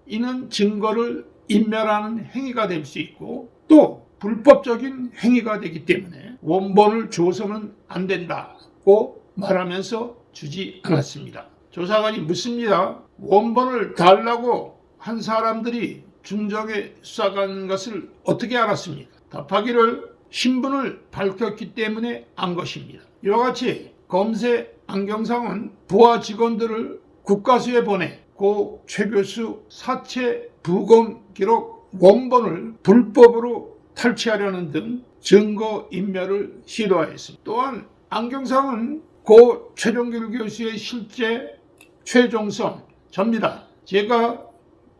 이는 증거를 인멸하는 행위가 될 수 있고 또 불법적인 행위가 되기 때문에 원본을 줘서는 안 된다고 말하면서 주지 않았습니다. 조사관이 묻습니다. 원본을 달라고 한 사람들이 중정에 수사관 것을 어떻게 알았습니까? 답하기를 신분을 밝혔기 때문에 안 것입니다. 이와 같이 검세 안경상은 부하 직원들을 국가수에 보내 고 최 교수 사체 부검 기록 원본을 불법으로 탈취하려는 등 증거 인멸을 시도하였습니다. 또한 안경상은 고 최종길 교수의 실제 최종선 접니다. 제가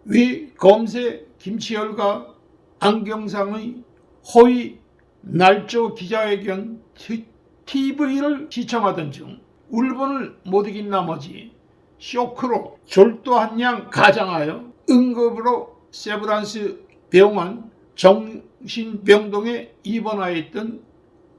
위 검세 김치열과 안경상의 허위 날조 기자회견 TV를 시청하던 중 울분을 못 이긴 나머지 쇼크로 졸도한 양 가장하여 응급으로 세브란스 병원 정신병동에 입원하였던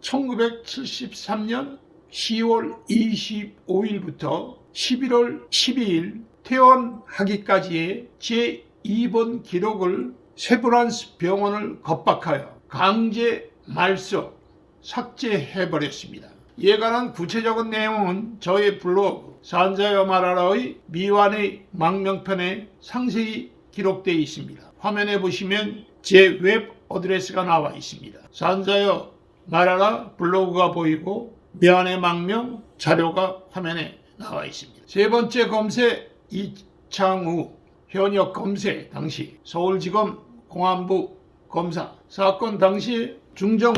1973년 10월 25일부터 11월 12일 퇴원하기까지의 제2번 기록을 세브란스 병원을 겁박하여 강제 말소 삭제해버렸습니다. 이에 관한 구체적인 내용은 저의 블로그 산자여 말하라의 미완의 망명편에 상세히 기록되어 있습니다. 화면에 보시면 제 웹 어드레스가 나와 있습니다. 산자여 말하라 블로그가 보이고 미완의 망명 자료가 화면에 나와 있습니다. 세 번째 검세 이창우 현역 검세 당시 서울지검 공안부 검사 사건 당시 중정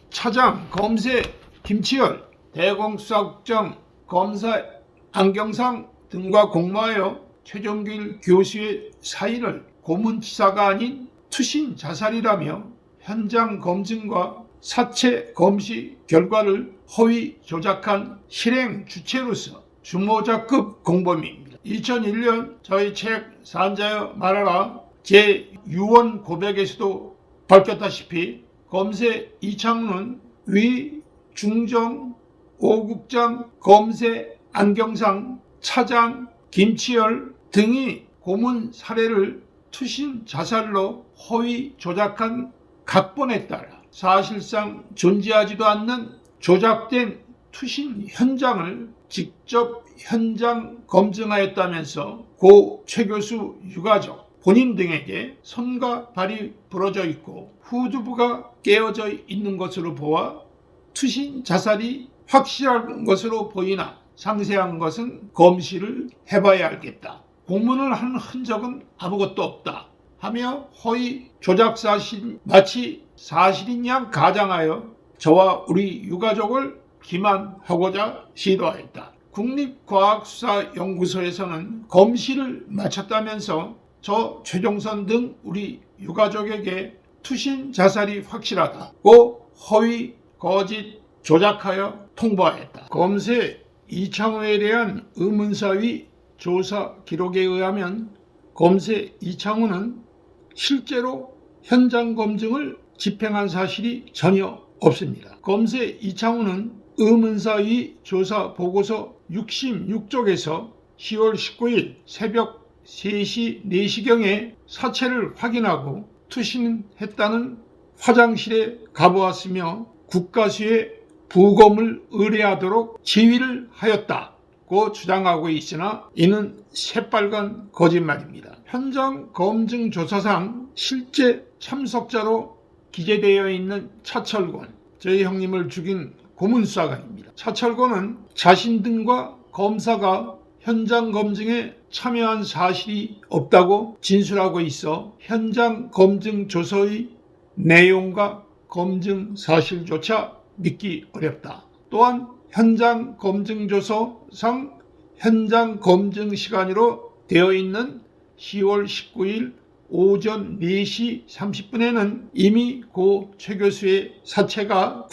차장 검세 김치열 대공수사국장 검사 안경상 등과 공모하여 최종길 교수의 사의를 고문치사가 아닌 투신 자살이라며 현장 검증과 사체 검시 결과를 허위 조작한 실행 주체로서 주모자급 공범입니다. 2001년 저희 책 산자여 말하라 제6원 고백에서도 밝혔다시피 검세 이창우는 위 중정 5국장 검세 안경상 차장 김치열 등이 고문 사례를 투신 자살로 허위 조작한 각본에 따라 사실상 존재하지도 않는 조작된 투신 현장을 직접 현장 검증하였다면서 고 최 교수 유가족 본인 등에게 손과 발이 부러져 있고 후두부가 깨어져 있는 것으로 보아 투신 자살이 확실한 것으로 보이나 상세한 것은 검시를 해봐야 알겠다. 공문을 한 흔적은 아무것도 없다 하며 허위 조작 사실 마치 사실인 양 가장하여 저와 우리 유가족을 기만하고자 시도하였다. 국립과학수사연구소에서는 검시를 마쳤다면서 저 최종선 등 우리 유가족에게 투신 자살이 확실하다고 허위 거짓 조작하여 통보하였다. 검세 이창우에 대한 의문사위 조사 기록에 의하면 검사 이창우는 실제로 현장 검증을 집행한 사실이 전혀 없습니다. 검사 이창우는 의문사의 조사 보고서 66쪽에서 10월 19일 새벽 3시, 4시경에 사체를 확인하고 투신했다는 화장실에 가보았으며 국가수에 부검을 의뢰하도록 지휘를 하였다고 주장하고 있으나 이는 새빨간 거짓말입니다. 현장 검증 조사상 실제 참석자로 기재되어 있는 차철권, 저희 형님을 죽인 고문수사관입니다. 차철권은 자신 등과 검사가 현장 검증에 참여한 사실이 없다고 진술하고 있어 현장 검증 조서의 내용과 검증 사실조차 믿기 어렵다. 또한 현장 검증 조서상 현장 검증 시간으로 되어 있는 10월 19일 오전 4시 30분에는 이미 고 최 교수의 사체가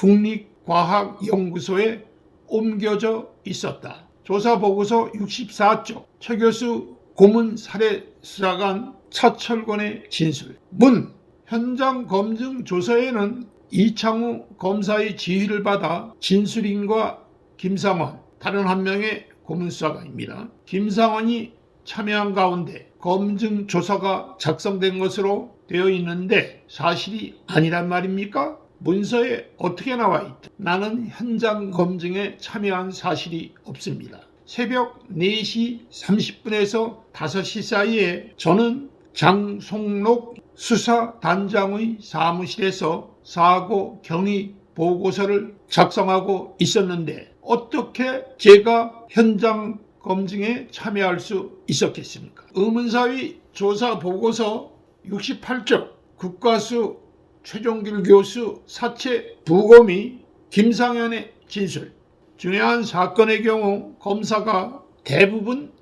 국립과학연구소에 옮겨져 있었다. 조사보고서 64쪽 최 교수 고문 살해 수사관 차철권의 진술. 문 현장 검증 조서에는 이창우 검사의 지휘를 받아 진술인과 김상원, 다른 한 명의 고문수사관입니다. 김상원이 참여한 가운데 검증 조서가 작성된 것으로 되어 있는데 사실이 아니란 말입니까? 문서에 어떻게 나와 있다? 나는 현장 검증에 참여한 사실이 없습니다. 새벽 4시 30분에서 5시 사이에 저는 장송록 수사단장의 사무실에서 사고 경위 보고서를 작성하고 있었는데 어떻게 제가 현장 검증에 참여할 수 있었겠습니까? 의문사의 조사 보고서 68쪽 국가수 최종길 교수 사체 부검이 김상현의 진술. 중요한 사건의 경우 검사가 대부분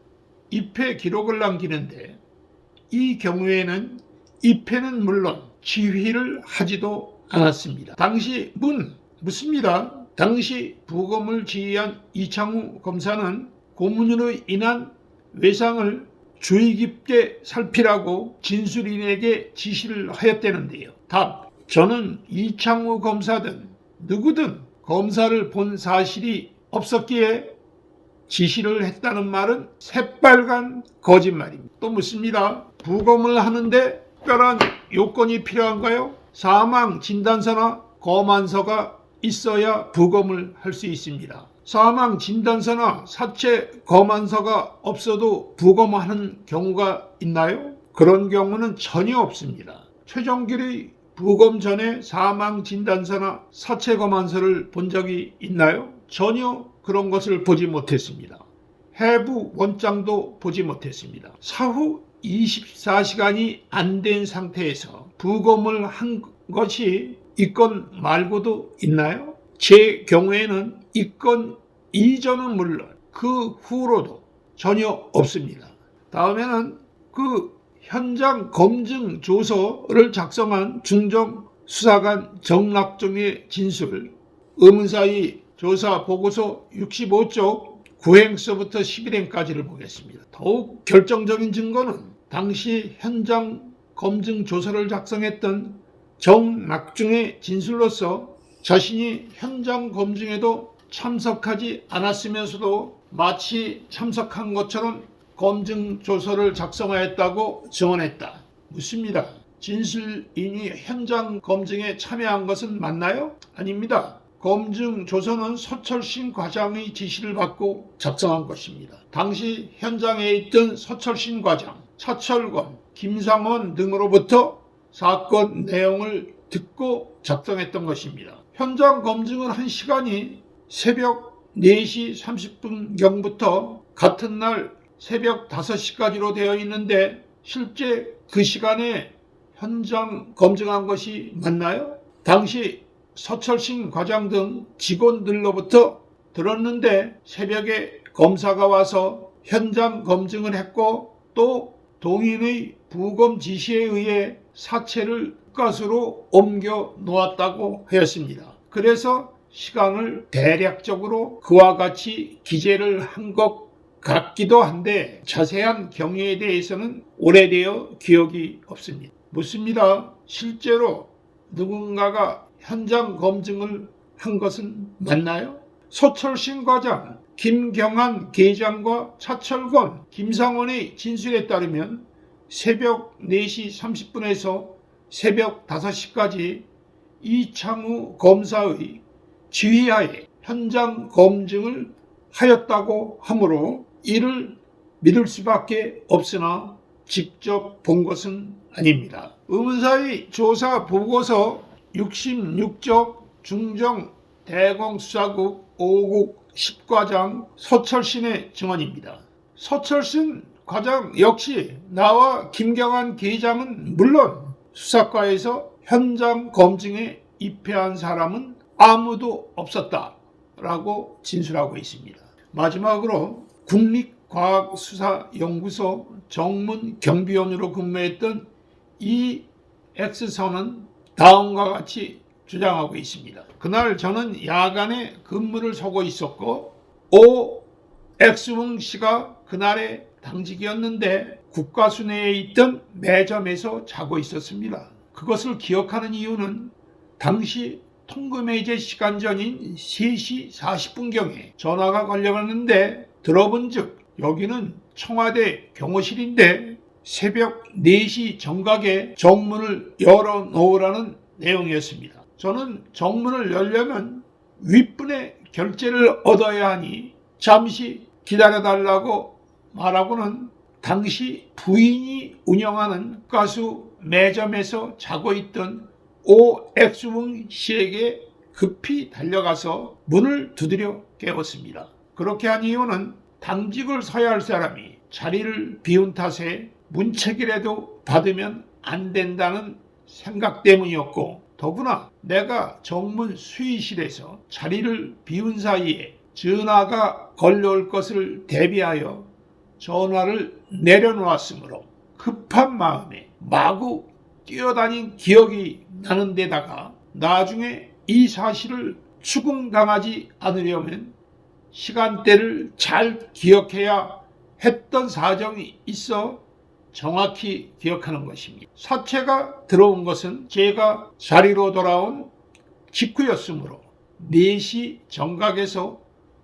입회 기록을 남기는데 이 경우에는 입회는 물론 지휘를 하지도 않았습니다. 당시 묻습니다. 당시 부검을 지휘한 이창우 검사는 고문으로 인한 외상을 주의 깊게 살피라고 진술인에게 지시를 하였다는데요. 답. 저는 이창우 검사든 누구든 검사를 본 사실이 없었기에 지시를 했다는 말은 새빨간 거짓말입니다. 또 묻습니다. 부검을 하는데 특별한 요건이 필요한가요? 사망 진단서나 검안서가 있어야 부검을 할 수 있습니다. 사망 진단서나 사체 검안서가 없어도 부검하는 경우가 있나요? 그런 경우는 전혀 없습니다. 최종길의 부검 전에 사망 진단서나 사체 검안서를 본 적이 있나요? 전혀 그런 것을 보지 못했습니다. 해부 원장도 보지 못했습니다. 사후 24시간이 안 된 상태에서 부검을 한 것이 이 건 말고도 있나요? 제 경우에는 이 건 이전은 물론 그 후로도 전혀 없습니다. 다음에는 그 현장 검증 조서를 작성한 중정수사관 정락종의 진술, 의문사의 조사 보고서 65쪽 9행서부터 11행까지를 보겠습니다. 더욱 결정적인 증거는 당시 현장 검증 조서를 작성했던 정낙중의 진술로서 자신이 현장 검증에도 참석하지 않았으면서도 마치 참석한 것처럼 검증 조서를 작성하였다고 증언했다. 묻습니다. 진술인이 현장 검증에 참여한 것은 맞나요? 아닙니다. 검증 조서는 서철신 과장의 지시를 받고 작성한 것입니다. 당시 현장에 있던 서철신 과장, 차철권, 김상원 등으로부터 사건 내용을 듣고 작성했던 것입니다. 현장 검증을 한 시간이 새벽 4시 30분경부터 같은 날 새벽 5시까지로 되어 있는데 실제 그 시간에 현장 검증한 것이 맞나요? 당시 서철신 과장 등 직원들로부터 들었는데 새벽에 검사가 와서 현장 검증을 했고 또 동인의 부검 지시에 의해 사체를 가수로 옮겨 놓았다고 하였습니다. 그래서 시간을 대략적으로 그와 같이 기재를 한 것 같기도 한데 자세한 경위에 대해서는 오래되어 기억이 없습니다. 묻습니다. 실제로 누군가가 현장 검증을 한 것은 맞나요? 서철신 과장, 김경한 계장과 차철권, 김상원의 진술에 따르면 새벽 4시 30분에서 새벽 5시까지 이창우 검사의 지휘하에 현장 검증을 하였다고 하므로 이를 믿을 수밖에 없으나 직접 본 것은 아닙니다. 의문사의 조사 보고서 66쪽 중정 대공수사국 5국 10과장 서철신의 증언입니다. 서철신 과장 역시 나와 김경한 계장은 물론 수사과에서 현장 검증에 입회한 사람은 아무도 없었다라고 진술하고 있습니다. 마지막으로 국립과학수사연구소 정문경비원으로 근무했던 이 X선은 다음과 같이 주장하고 있습니다. 그날 저는 야간에 근무를 서고 있었고 오 X웅 씨가 그날의 당직이었는데 국가수내에 있던 매점에서 자고 있었습니다. 그것을 기억하는 이유는 당시 통금해제 시간 전인 3시 40분경에 전화가 걸려왔는데 들어본 즉 여기는 청와대 경호실인데 새벽 4시 정각에 정문을 열어놓으라는 내용이었습니다. 저는 정문을 열려면 윗분의 결제를 얻어야 하니 잠시 기다려달라고 말하고는 당시 부인이 운영하는 가수 매점에서 자고 있던 오엑스웅 씨에게 급히 달려가서 문을 두드려 깨웠습니다. 그렇게 한 이유는 당직을 서야 할 사람이 자리를 비운 탓에 문책이라도 받으면 안 된다는 생각 때문이었고 더구나 내가 정문 수의실에서 자리를 비운 사이에 전화가 걸려올 것을 대비하여 전화를 내려놓았으므로 급한 마음에 마구 뛰어다닌 기억이 나는 데다가 나중에 이 사실을 추궁당하지 않으려면 시간대를 잘 기억해야 했던 사정이 있어 정확히 기억하는 것입니다. 사체가 들어온 것은 제가 자리로 돌아온 직후였으므로 4시 정각에서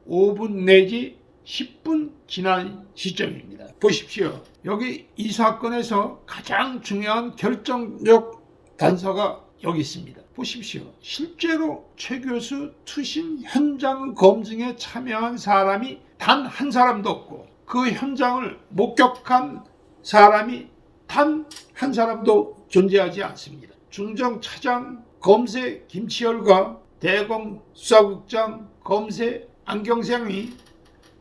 5분 내지 10분 지난 시점입니다. 보십시오. 여기 이 사건에서 가장 중요한 결정적 단서가 여기 있습니다. 보십시오. 실제로 최 교수 투신 현장 검증에 참여한 사람이 단 한 사람도 없고 그 현장을 목격한 사람이 단 한 사람도 존재하지 않습니다. 중정 차장 검세 김치열과 대검 수사국장 검세 안경생이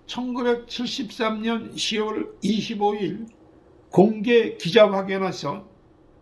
1973년 10월 25일 공개 기자회견에서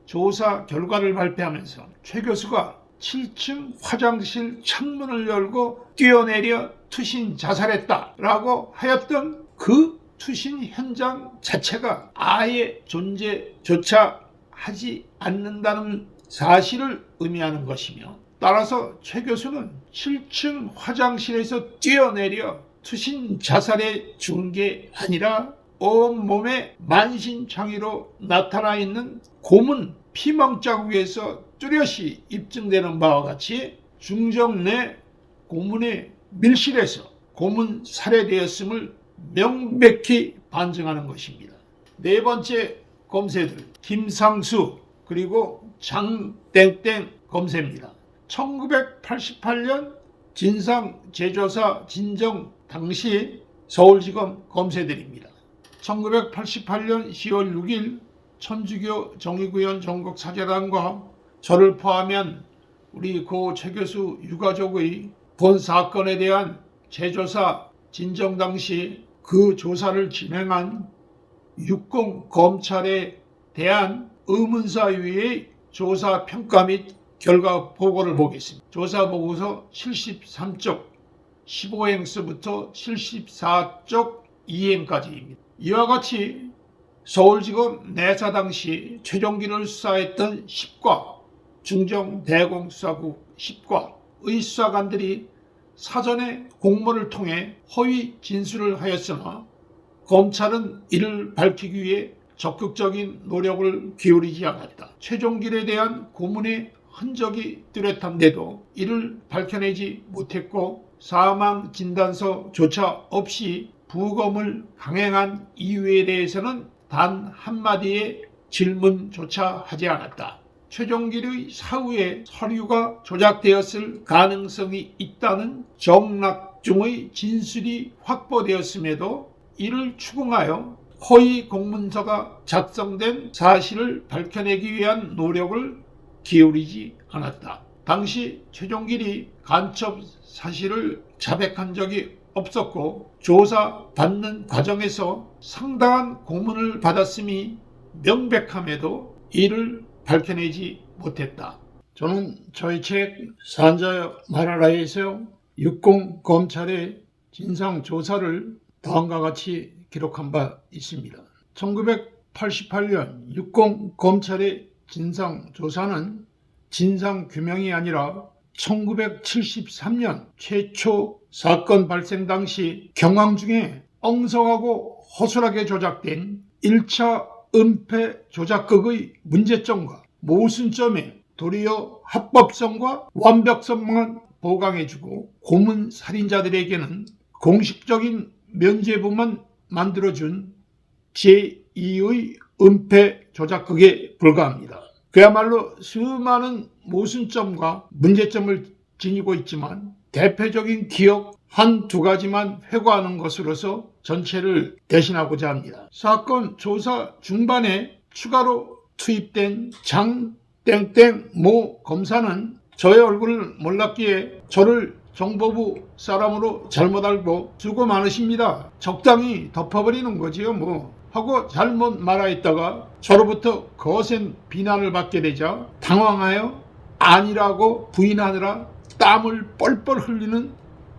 조사 결과를 발표하면서 최 교수가 7층 화장실 창문을 열고 뛰어내려 투신 자살했다라고 하였던 그 투신 현장 자체가 아예 존재조차 하지 않는다는 사실을 의미하는 것이며 따라서 최 교수는 7층 화장실에서 뛰어내려 투신 자살에 죽은 게 아니라 온몸에 만신창이로 나타나 있는 고문 피멍 자국에서 뚜렷이 입증되는 바와 같이 중정 내 고문의 밀실에서 고문 살해되었음을 명백히 반증하는 것입니다. 네 번째 검세들 김상수 그리고 장땡땡 검세입니다. 1988년 진상제조사 진정 당시 서울지검 검세들입니다. 1988년 10월 6일 천주교 정의구현 전국사재단과 저를 포함한 우리 고 최 교수 유가족의 본 사건에 대한 재조사 진정 당시 그 조사를 진행한 육공 검찰에 대한 의문사위의 조사 평가 및 결과 보고를 보겠습니다. 조사 보고서 73쪽 15행서부터 74쪽 2행까지입니다. 이와 같이 서울지검 내사 당시 최종기를 수사했던 10과 중정대공수사국 10과의 수사관들이 사전에 공모를 통해 허위 진술을 하였으나 검찰은 이를 밝히기 위해 적극적인 노력을 기울이지 않았다. 최종길에 대한 고문의 흔적이 뚜렷한데도 이를 밝혀내지 못했고 사망 진단서조차 없이 부검을 강행한 이유에 대해서는 단 한마디의 질문조차 하지 않았다. 최종길의 사후에 서류가 조작되었을 가능성이 있다는 정락중의 진술이 확보되었음에도 이를 추궁하여 허위 공문서가 작성된 사실을 밝혀내기 위한 노력을 기울이지 않았다. 당시 최종길이 간첩 사실을 자백한 적이 없었고 조사받는 과정에서 상당한 고문을 받았음이 명백함에도 이를 밝혀내지 못했다. 저는 저희 책 산자여 말하라에서 육공 검찰의 진상조사를 다음과 같이 기록한 바 있습니다. 1988년 육공 검찰의 진상조사는 진상규명이 아니라 1973년 최초 사건 발생 당시 경황 중에 엉성하고 허술하게 조작된 1차 은폐 조작극의 문제점과 모순점에 도리어 합법성과 완벽성만 보강해주고 고문 살인자들에게는 공식적인 면죄부만 만들어준 제2의 은폐 조작극에 불과합니다. 그야말로 수많은 모순점과 문제점을 지니고 있지만 대표적인 기억 한두 가지만 회고하는 것으로서 전체를 대신하고자 합니다. 사건 조사 중반에 추가로 투입된 장 땡땡 모 검사는 저의 얼굴을 몰랐기에 저를 정보부 사람으로 잘못 알고 수고 많으십니다. 적당히 덮어버리는 거지요 뭐 하고 잘못 말하였다가 저로부터 거센 비난을 받게 되자 당황하여 아니라고 부인하느라 땀을 뻘뻘 흘리는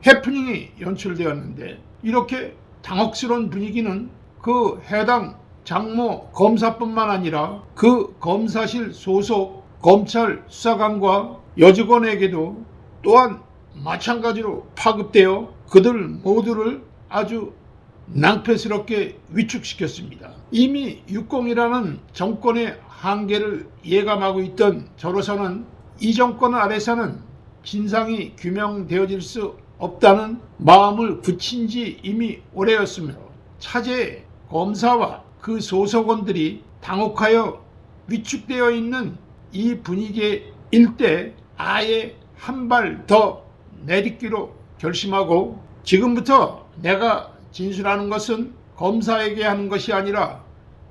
해프닝이 연출되었는데 이렇게 당혹스러운 분위기는 그 해당 장모 검사뿐만 아니라 그 검사실 소속 검찰 수사관과 여직원에게도 또한 마찬가지로 파급되어 그들 모두를 아주 낭패스럽게 위축시켰습니다. 이미 육공이라는 정권의 한계를 예감하고 있던 저로서는 이 정권 아래서는 진상이 규명되어질 수 없다는 마음을 굳힌 지 이미 오래였으며 차제 검사와 그 소속원들이 당혹하여 위축되어 있는 이 분위기일 때 아예 한 발 더 내딛기로 결심하고 지금부터 내가 진술하는 것은 검사에게 하는 것이 아니라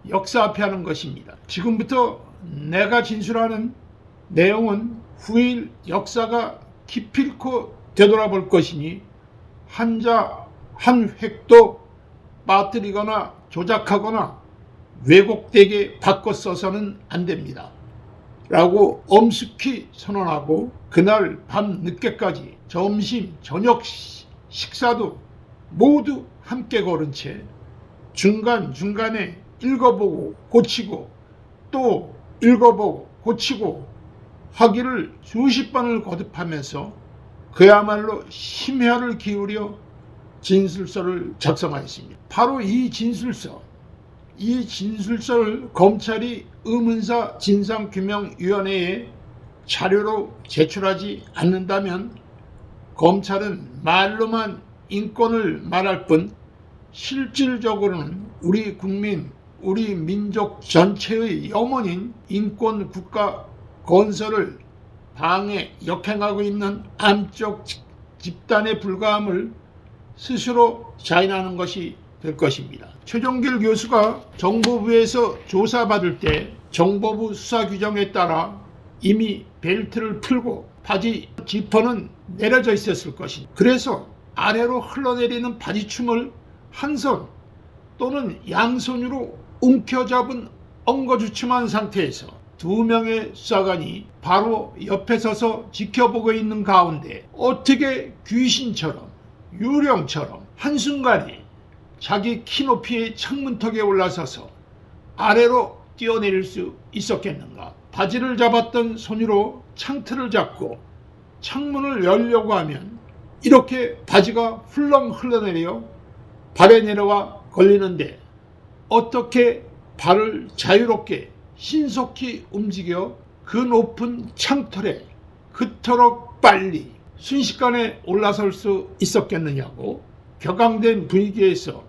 역사 앞에 하는 것입니다. 지금부터 내가 진술하는 내용은 후일 역사가 기필코 되돌아볼 것이니 한자 한 획도 빠뜨리거나 조작하거나 왜곡되게 바꿔 써서는 안 됩니다. 라고 엄숙히 선언하고 그날 밤 늦게까지 점심, 저녁 식사도 모두 함께 거른 채 중간중간에 읽어보고 고치고 또 읽어보고 고치고 하기를 수십 번을 거듭하면서 그야말로 심혈을 기울여 진술서를 작성하였습니다. 바로 이 진술서를 검찰이 의문사 진상규명위원회에 자료로 제출하지 않는다면 검찰은 말로만 인권을 말할 뿐 실질적으로는 우리 국민, 우리 민족 전체의 염원인 인권 국가 건설을 방해, 역행하고 있는 암적 집단에 불과함을 스스로 자인하는 것이 될 것입니다. 최종길 교수가 정보부에서 조사받을 때 정보부 수사 규정에 따라 이미 벨트를 풀고 바지 지퍼는 내려져 있었을 것입니다. 그래서 아래로 흘러내리는 바지춤을 한 손 또는 양손으로 움켜잡은 엉거주춤한 상태에서 두 명의 수사관이 바로 옆에 서서 지켜보고 있는 가운데 어떻게 귀신처럼 유령처럼 한순간에 자기 키높이의 창문턱에 올라서서 아래로 뛰어내릴 수 있었겠는가. 바지를 잡았던 손으로 창틀을 잡고 창문을 열려고 하면 이렇게 바지가 훌렁 흘러내려 발에 내려와 걸리는데 어떻게 발을 자유롭게 신속히 움직여 그 높은 창틀에 그토록 빨리 순식간에 올라설 수 있었겠느냐고 격앙된 분위기에서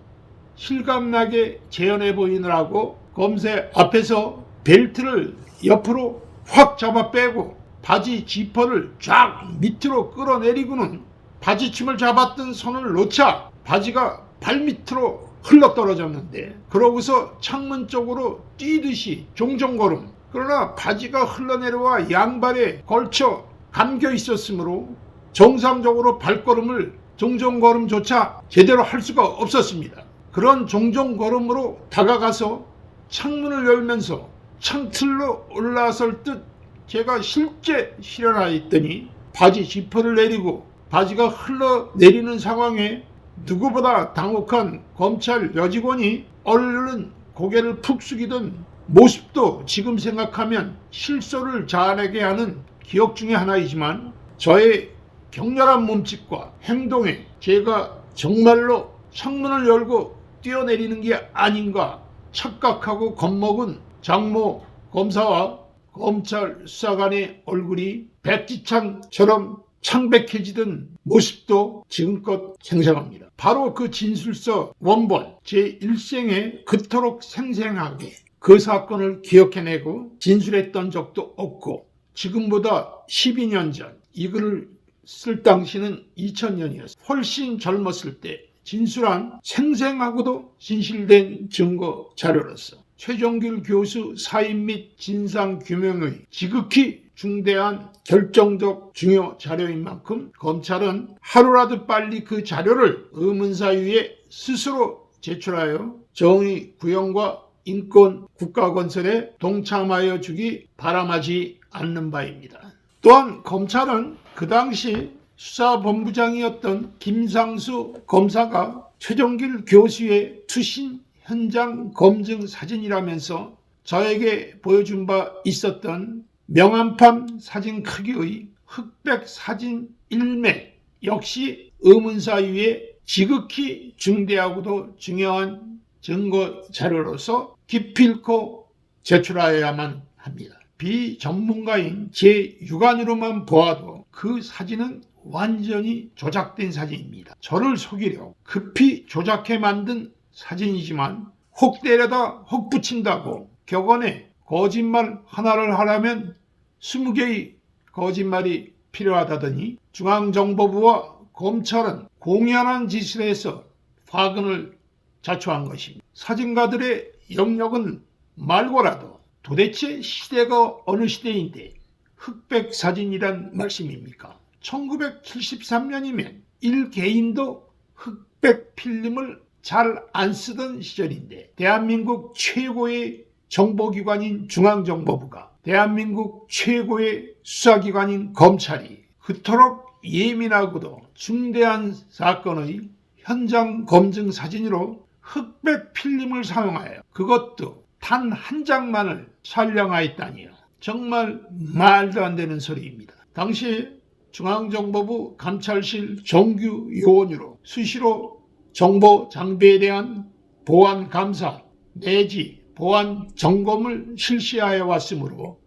실감나게 재현해 보이느라고 검새 앞에서 벨트를 옆으로 확 잡아 빼고 바지 지퍼를 쫙 밑으로 끌어내리고는 바지춤을 잡았던 손을 놓자 바지가 발밑으로 흘러떨어졌는데 그러고서 창문 쪽으로 뛰듯이 종종걸음, 그러나 바지가 흘러내려와 양발에 걸쳐 감겨 있었으므로 정상적으로 발걸음을 종종걸음조차 제대로 할 수가 없었습니다. 그런 종종걸음으로 다가가서 창문을 열면서 창틀로 올라설 듯 제가 실제 실현하였더니 바지 지퍼를 내리고 바지가 흘러내리는 상황에 누구보다 당혹한 검찰 여직원이 얼른 고개를 푹 숙이던 모습도 지금 생각하면 실소를 자아내게 하는 기억 중에 하나이지만 저의 격렬한 몸짓과 행동에 제가 정말로 창문을 열고 뛰어내리는 게 아닌가 착각하고 겁먹은 장모 검사와 검찰 수사관의 얼굴이 백지창처럼 창백해지던 모습도 지금껏 생생합니다. 바로 그 진술서 원본 제 일생에 그토록 생생하게 그 사건을 기억해내고 진술했던 적도 없고 지금보다 12년 전 이 글을 쓸 당시는 2000년이었어요. 훨씬 젊었을 때 진술한 생생하고도 진실된 증거 자료로서 최종길 교수 사인 및 진상규명의 지극히 중대한 결정적 중요 자료인 만큼 검찰은 하루라도 빨리 그 자료를 의문사유에 스스로 제출하여 정의 구현과 인권 국가 건설에 동참하여 주기 바람하지 않는 바입니다. 또한 검찰은 그 당시 수사본부장이었던 김상수 검사가 최종길 교수의 투신 현장 검증 사진이라면서 저에게 보여준 바 있었던 명함판 사진 크기의 흑백 사진 1매 역시 의문사유에 지극히 중대하고도 중요한 증거 자료로서 기필코 제출하여야만 합니다. 비전문가인 제 육안으로만 보아도 그 사진은 완전히 조작된 사진입니다. 저를 속이려 급히 조작해 만든 사진이지만 혹 때려다 혹 붙인다고 격언에 거짓말 하나를 하려면 20개의 거짓말이 필요하다더니 중앙정보부와 검찰은 공연한 짓을 해서 화근을 자초한 것입니다. 사진가들의 영역은 말고라도 도대체 시대가 어느 시대인데 흑백 사진이란 말씀입니까? 1973년이면 일개인도 흑백 필름을 잘 안 쓰던 시절인데 대한민국 최고의 정보기관인 중앙정보부가 대한민국 최고의 수사기관인 검찰이 그토록 예민하고도 중대한 사건의 현장 검증 사진으로 흑백 필름을 사용하여 그것도 단 한 장만을 촬영하였다니요. 정말 말도 안 되는 소리입니다. 당시 중앙정보부 감찰실 정규 요원으로 수시로 정보 장비에 대한 보안 감사 내지 보안 점검을 실시하여 왔으므로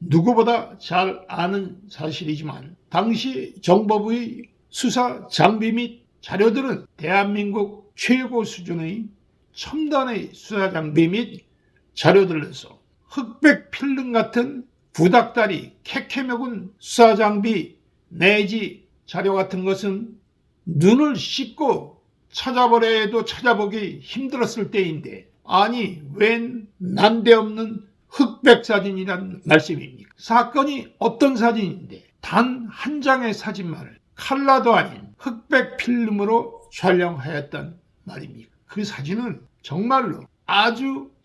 누구보다 잘 아는 사실이지만 당시 정보부의 수사 장비 및 자료들은 대한민국 최고 수준의 첨단의 수사 장비 및 자료들로서 흑백 필름 같은 구닥다리 캐캐먹은 수사 장비 내지 자료 같은 것은 눈을 씻고 찾아보려 해도 찾아보기 힘들었을 때인데 아니 웬 난데없는 흑백 사진이란 말씀입니까? 사건이 어떤 사진인데 단 한 장의 사진만을 칼라도 아닌 흑백 필름으로 촬영하였단 말입니까? 그 사진은 정말로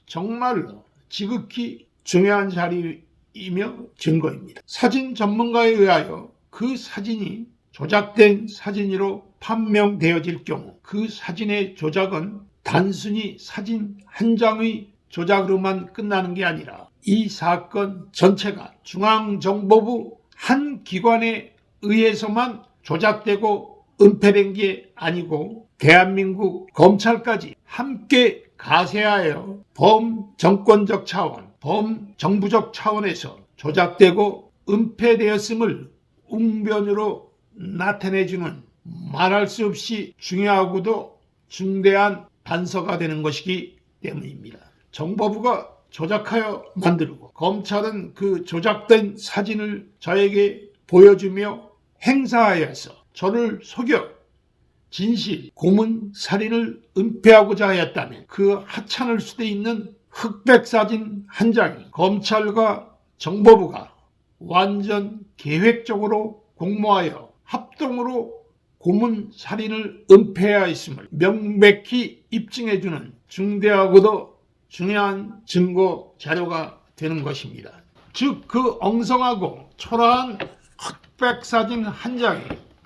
정말로 지극히 중요한 자료이며 증거입니다. 사진 전문가에 의하여 그 사진이 조작된 사진으로 판명되어질 경우 그 사진의 조작은 단순히 사진 한 장의 조작으로만 끝나는 게 아니라 이 사건 전체가 중앙정보부 한 기관에 의해서만 조작되고 은폐된 게 아니고 대한민국 검찰까지 함께 가세하여 범정권적 차원, 범정부적 차원에서 조작되고 은폐되었음을 웅변으로 나타내주는 말할 수 없이 중요하고도 중대한 단서가 되는 것이기 때문입니다. 정보부가 조작하여 만들고 검찰은 그 조작된 사진을 저에게 보여주며 행사하여서 저를 속여 진실, 고문, 살인을 은폐하고자 하였다면 그 하찮을 수도 있는 흑백 사진 한 장이 검찰과 정보부가 완전 계획적으로 공모하여 합동으로 고문, 살인을 은폐하였음을 명백히 입증해주는 중대하고도 중요한 증거 자료가 되는 것입니다. 즉, 그 엉성하고 초라한 흑백 사진 한 장이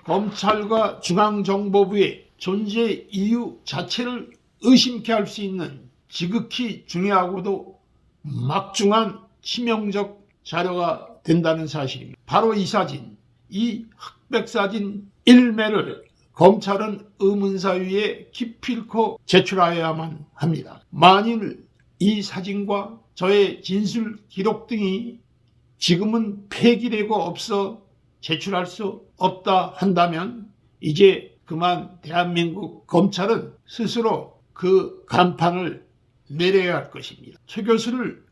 검찰과 중앙정보부의 존재 이유 자체를 의심케 할 수 있는 지극히 중요하고도 막중한 치명적 자료가 된다는 사실입니다. 바로 이 사진, 이 흑백 사진 일매를 검찰은 의문사 위에 기필코 제출하여야만 합니다. 만일 이 사진과 저의 진술 기록 등이 지금은 폐기되고 없어 제출할 수 없다 한다면 이제 그만 대한민국 검찰은 스스로 그 간판을 내려야 할 것입니다. 최 교수를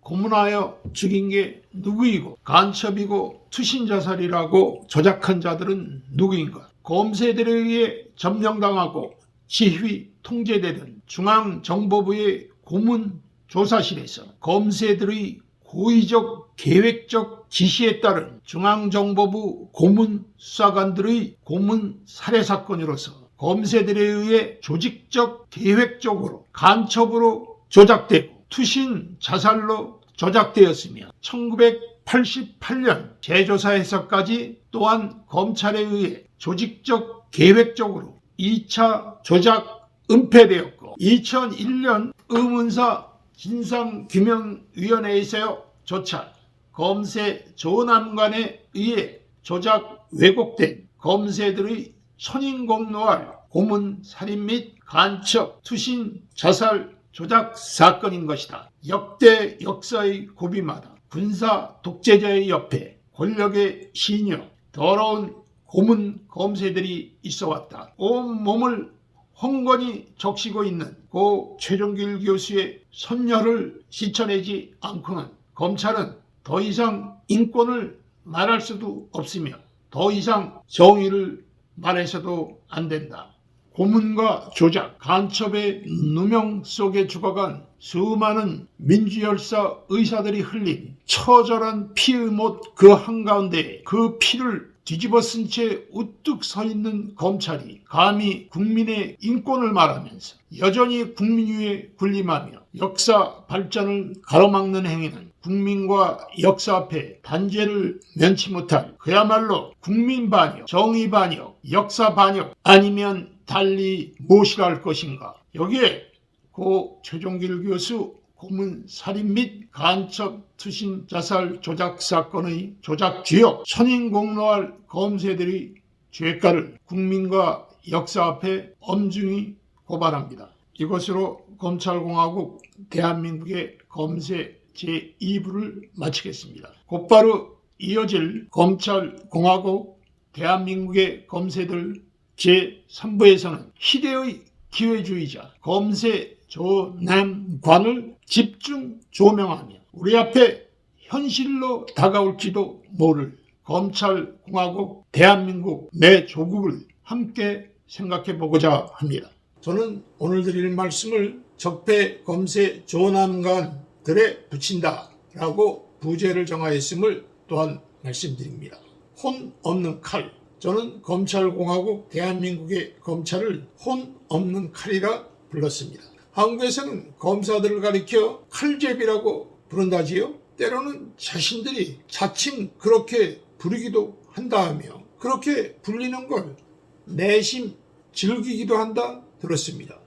고문하여 죽인 게 누구이고 간첩이고 투신자살이라고 조작한 자들은 누구인가? 검세들에 의해 점령당하고 지휘 통제되던 중앙정보부의 고문 조사실에서 검세들의 고의적 계획적 지시에 따른 중앙정보부 고문 수사관들의 고문 살해 사건으로서 검세들에 의해 조직적 계획적으로 간첩으로 조작되고 투신 자살로 조작되었으며 1988년 재조사에서까지 또한 검찰에 의해 조직적 계획적으로 2차 조작 은폐되었고 2001년 의문사 진상규명위원회에서조차 검세 조남관에 의해 조작 왜곡된 검세들의 천인공노할 고문 살인 및 간첩 투신 자살 조작 사건인 것이다. 역대 역사의 고비마다 군사 독재자의 옆에 권력의 시녀 더러운 고문 검세들이 있어왔다. 온 몸을 헝건히 적시고 있는 고 최종길 교수의 선녀를 씻어내지 않고는 검찰은 더 이상 인권을 말할 수도 없으며 더 이상 정의를 말해서도 안 된다. 고문과 조작, 간첩의 누명 속에 죽어간 수많은 민주열사 의사들이 흘린 처절한 피의 못 그 한가운데 그 피를 뒤집어 쓴 채 우뚝 서 있는 검찰이 감히 국민의 인권을 말하면서 여전히 국민 위에 군림하며 역사 발전을 가로막는 행위는 국민과 역사 앞에 단죄를 면치 못할 그야말로 국민 반역, 정의 반역, 역사 반역 아니면 달리 무엇이라 할 것인가. 여기에 고 최종길 교수 고문 살인 및 간첩 투신 자살 조작 사건의 조작 주역 천인공노할 검세들의 죄가를 국민과 역사 앞에 엄중히 고발합니다. 이것으로 검찰공화국 대한민국의 검세 제2부를 마치겠습니다. 곧바로 이어질 검찰공화국 대한민국의 검세들 제3부에서는 시대의 기회주의자 검세 조남관을 집중 조명하며 우리 앞에 현실로 다가올지도 모를 검찰공화국 대한민국 내 조국을 함께 생각해 보고자 합니다. 저는 오늘 드릴 말씀을 적폐 검세 조남관들에 붙인다라고 부제를 정하였음을 또한 말씀드립니다. 혼 없는 칼. 저는 검찰공화국 대한민국의 검찰을 혼 없는 칼이라 불렀습니다. 한국에서는 검사들을 가리켜 칼제비라고 부른다지요. 때로는 자신들이 자칭 그렇게 부르기도 한다 하며 그렇게 불리는 걸 내심 즐기기도 한다 들었습니다.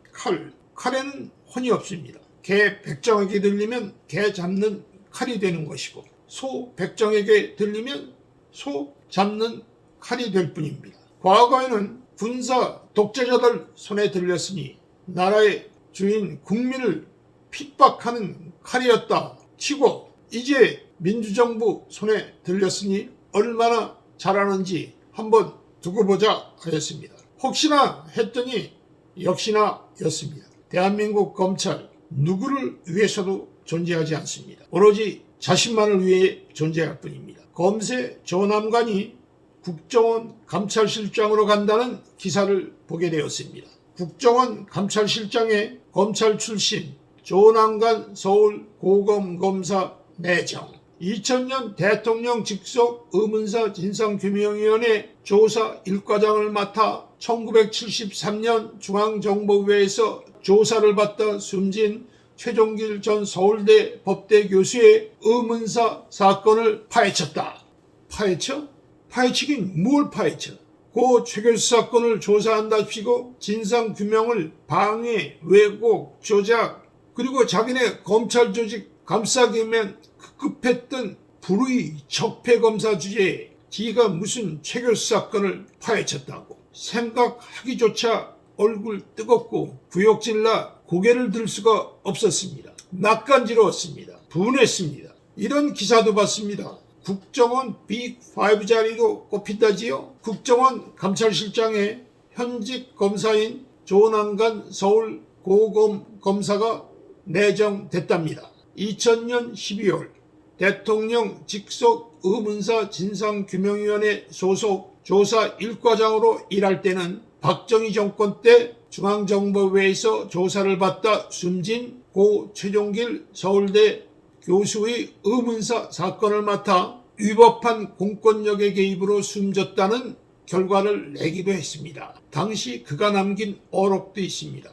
칼에는 혼이 없습니다. 개 백정에게 들리면 개 잡는 칼이 되는 것이고 소 백정에게 들리면 소 잡는 칼이 될 뿐입니다. 과거에는 군사 독재자들 손에 들렸으니 나라의 주인 국민을 핍박하는 칼이었다 치고 이제 민주정부 손에 들렸으니 얼마나 잘하는지 한번 두고 보자 하였습니다. 혹시나 했더니 역시나 였습니다. 대한민국 검찰 누구를 위해서도 존재하지 않습니다. 오로지 자신만을 위해 존재할 뿐입니다. 검세 조남관이 국정원 감찰실장으로 간다는 기사를 보게 되었습니다. 국정원 감찰실장에 검찰 출신 조남관 서울 고검검사 내정, 2000년 대통령 직속 의문사 진상규명위원회 조사 1과장을 맡아 1973년 중앙정보부에서 조사를 받다 숨진 최종길 전 서울대 법대 교수의 의문사 사건을 파헤쳤다. 파헤쳐? 파헤치긴 뭘 파헤쳐? 고 최 교수 사건을 조사한답시고 진상규명을 방해, 왜곡, 조작, 그리고 자기네 검찰 조직 감싸기면 급급했던 불의 적폐검사 주제에 지가 무슨 최 교수 사건을 파헤쳤다고. 생각하기조차 얼굴 뜨겁고 구역질나 고개를 들 수가 없었습니다. 낯간지러웠습니다. 분했습니다. 이런 기사도 봤습니다. 국정원 빅5 자리로 꼽힌다지요. 국정원 감찰실장에 현직 검사인 조남관 서울 고검 검사가 내정됐답니다. 2000년 12월 대통령 직속 의문사 진상규명위원회 소속 조사 1과장으로 일할 때는 박정희 정권 때 중앙정보부에서 조사를 받다 숨진 고 최종길 서울대 교수의 의문사 사건을 맡아 위법한 공권력의 개입으로 숨졌다는 결과를 내기도 했습니다. 당시 그가 남긴 어록도 있습니다.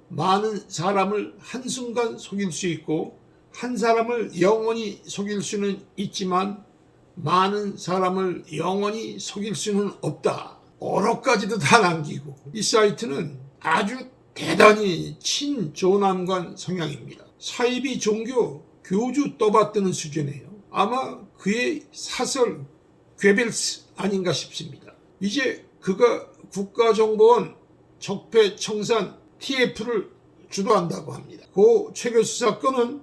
많은 사람을 한순간 속일 수 있고 한 사람을 영원히 속일 수는 있지만 많은 사람을 영원히 속일 수는 없다. 어록까지도 다 남기고 이 사이트는 아주 대단히 친조남관 성향입니다. 사이비 종교 교주 떠받드는 수준이에요. 아마 그의 사설 괴벨스 아닌가 싶습니다. 이제 그가 국가정보원 적폐청산 TF를 주도한다고 합니다. 고 최 교수 사건은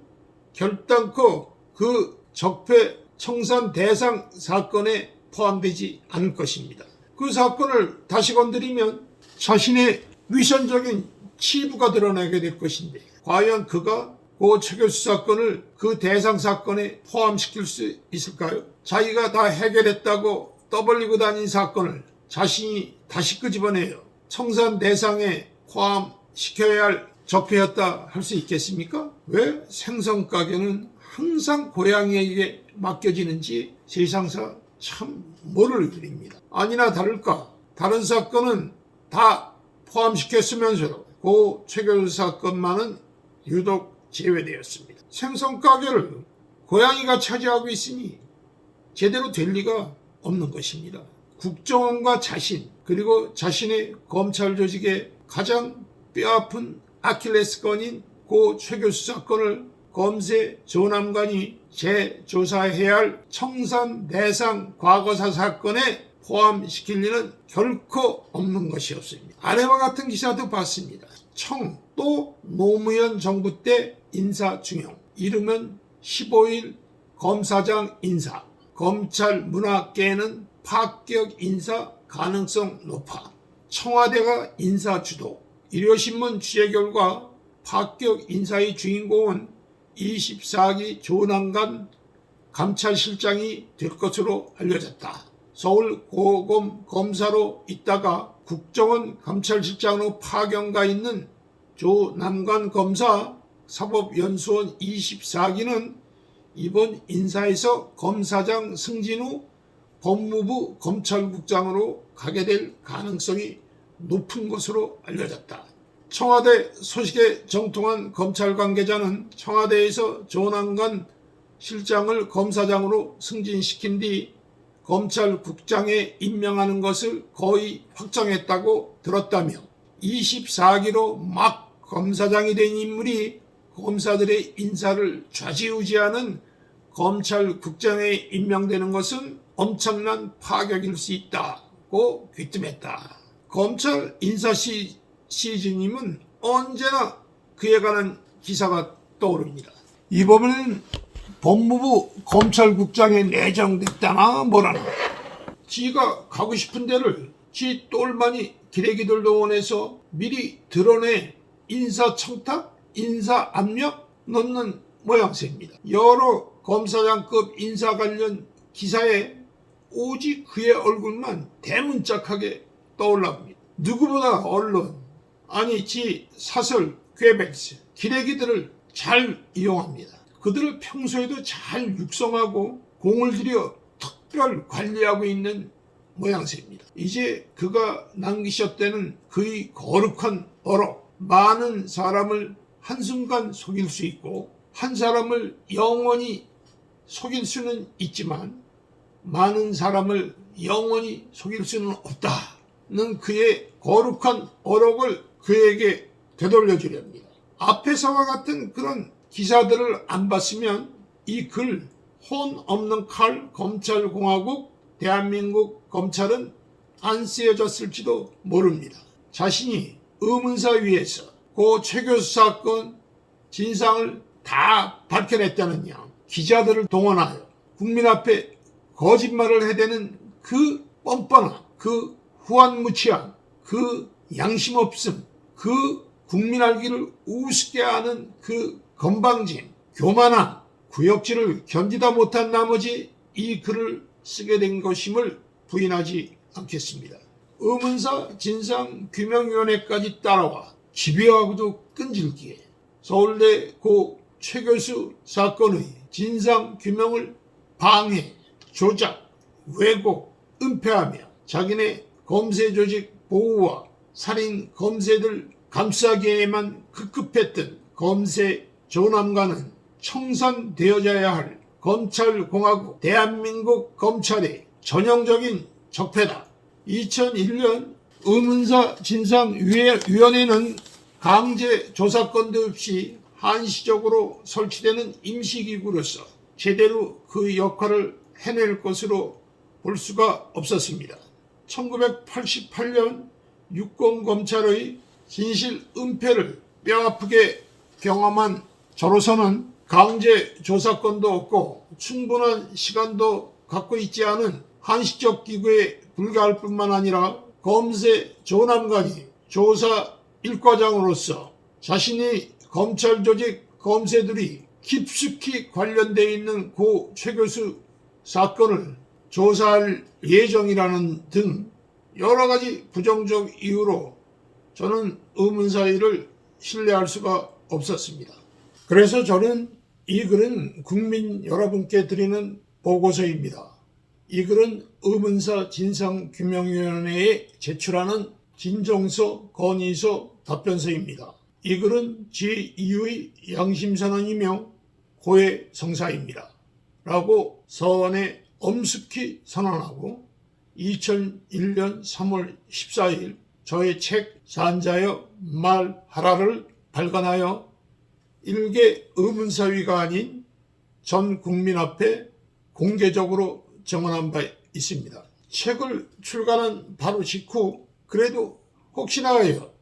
결단코 그 적폐청산 대상 사건에 포함되지 않을 것입니다. 그 사건을 다시 건드리면 자신의 위선적인 치부가 드러나게 될 것인데 과연 그가 고 최 교수 사건을 그 대상 사건에 포함시킬 수 있을까요? 자기가 다 해결했다고 떠벌리고 다닌 사건을 자신이 다시 끄집어내요. 청산 대상에 포함시켜야 할 적폐였다 할 수 있겠습니까? 왜 생선가게는 항상 고양이에게 맡겨지는지 세상사 참 모를 일입니다. 아니나 다를까 다른 사건은 다 포함시켰으면서도 고 최 교수 사건만은 유독 제외되었습니다. 생선가게를 고양이가 차지하고 있으니 제대로 될 리가 없는 것입니다. 국정원과 자신 그리고 자신의 검찰 조직의 가장 뼈아픈 아킬레스건인 고 최 교수 사건을 검세 조남관이 재조사해야 할 청산 대상 과거사 사건에 포함시킬 리는 결코 없는 것이었습니다. 아래와 같은 기사도 봤습니다. 또 노무현 정부 때 인사 중용, 이르면 15일 검사장 인사, 검찰 문화계는 파격 인사 가능성 높아. 청와대가 인사 주도. 일요신문 취재 결과 파격 인사의 주인공은 24기 조남관 감찰실장이 될 것으로 알려졌다. 서울 고검 검사로 있다가 국정원 감찰실장으로 파견가 있는 조남관 검사 사법연수원 24기는 이번 인사에서 검사장 승진 후 법무부 검찰국장으로 가게 될 가능성이 높은 것으로 알려졌다. 청와대 소식에 정통한 검찰 관계자는 청와대에서 조남관 실장을 검사장으로 승진시킨 뒤 검찰국장에 임명하는 것을 거의 확정했다고 들었다며 24기로 막 검사장이 된 인물이 검사들의 인사를 좌지우지하는 검찰국장에 임명되는 것은 엄청난 파격일 수 있다고 귀뜸했다. 검찰 인사 시즌임은 언제나 그에 관한 기사가 떠오릅니다. 이번에는 법무부 검찰국장에 내정됐다나 뭐라나 지가 가고 싶은 데를 지 똘마니 기레기들 동원해서 미리 드러내 인사청탁, 인사압력 넣는 모양새입니다. 여러 검사장급 인사 관련 기사에 오직 그의 얼굴만 대문짝하게 떠올라옵니다. 누구보다 언론, 아니 지 사설, 꾀백스, 기레기들을 잘 이용합니다. 그들을 평소에도 잘 육성하고 공을 들여 특별 관리하고 있는 모양새입니다. 이제 그가 남기셨다는 그의 거룩한 어록, 많은 사람을 한순간 속일 수 있고 한 사람을 영원히 속일 수는 있지만 많은 사람을 영원히 속일 수는 없다는 그의 거룩한 어록을 그에게 되돌려주려 합니다. 앞에서와 같은 그런 기사들을 안 봤으면 이 글 혼 없는 칼 검찰공화국 대한민국 검찰은 안 쓰여졌을지도 모릅니다. 자신이 의문사 위에서 고 최 교수 사건 진상을 다 밝혀냈다는 양 기자들을 동원하여 국민 앞에 거짓말을 해대는 그 뻔뻔함, 그 후한무치함, 그 양심 없음, 그 국민 알기를 우습게 하는 그 건방짐, 교만함, 구역질을 견디다 못한 나머지 이 글을 쓰게 된 것임을 부인하지 않겠습니다. 의문사 진상규명위원회까지 따라와 집요하고도 끈질기게 서울대 고 최 교수 사건의 진상규명을 방해, 조작, 왜곡, 은폐하며 자기네 검세조직 보호와 살인 검세들 감싸기에만 급급했던 검세 조남과는 청산되어져야 할 검찰공화국 대한민국 검찰의 전형적인 적폐다. 2001년 의문사 진상위원회는 강제 조사권도 없이 한시적으로 설치되는 임시기구로서 제대로 그 역할을 해낼 것으로 볼 수가 없었습니다. 1988년 육공검찰의 진실 은폐를 뼈아프게 경험한 저로서는 강제 조사권도 없고 충분한 시간도 갖고 있지 않은 한시적 기구에 불과할 뿐만 아니라 검세 조남관이 조사 일과장으로서 자신이 검찰 조직 검세들이 깊숙이 관련되어 있는 고 최 교수 사건을 조사할 예정이라는 등 여러 가지 부정적 이유로 저는 의문사위를 신뢰할 수가 없었습니다. 그래서 저는 이 글은 국민 여러분께 드리는 보고서입니다. 이 글은 의문사 진상규명위원회에 제출하는 진정서, 건의서, 답변서입니다. 이 글은 제2의 양심선언이며 고해 성사입니다. 라고 서원에 엄숙히 선언하고 2001년 3월 14일 저의 책 산자여 말하라를 발간하여 일개 의문사위가 아닌 전 국민 앞에 공개적으로 정언한 바 있습니다. 책을 출간한 바로 직후 그래도 혹시나 하여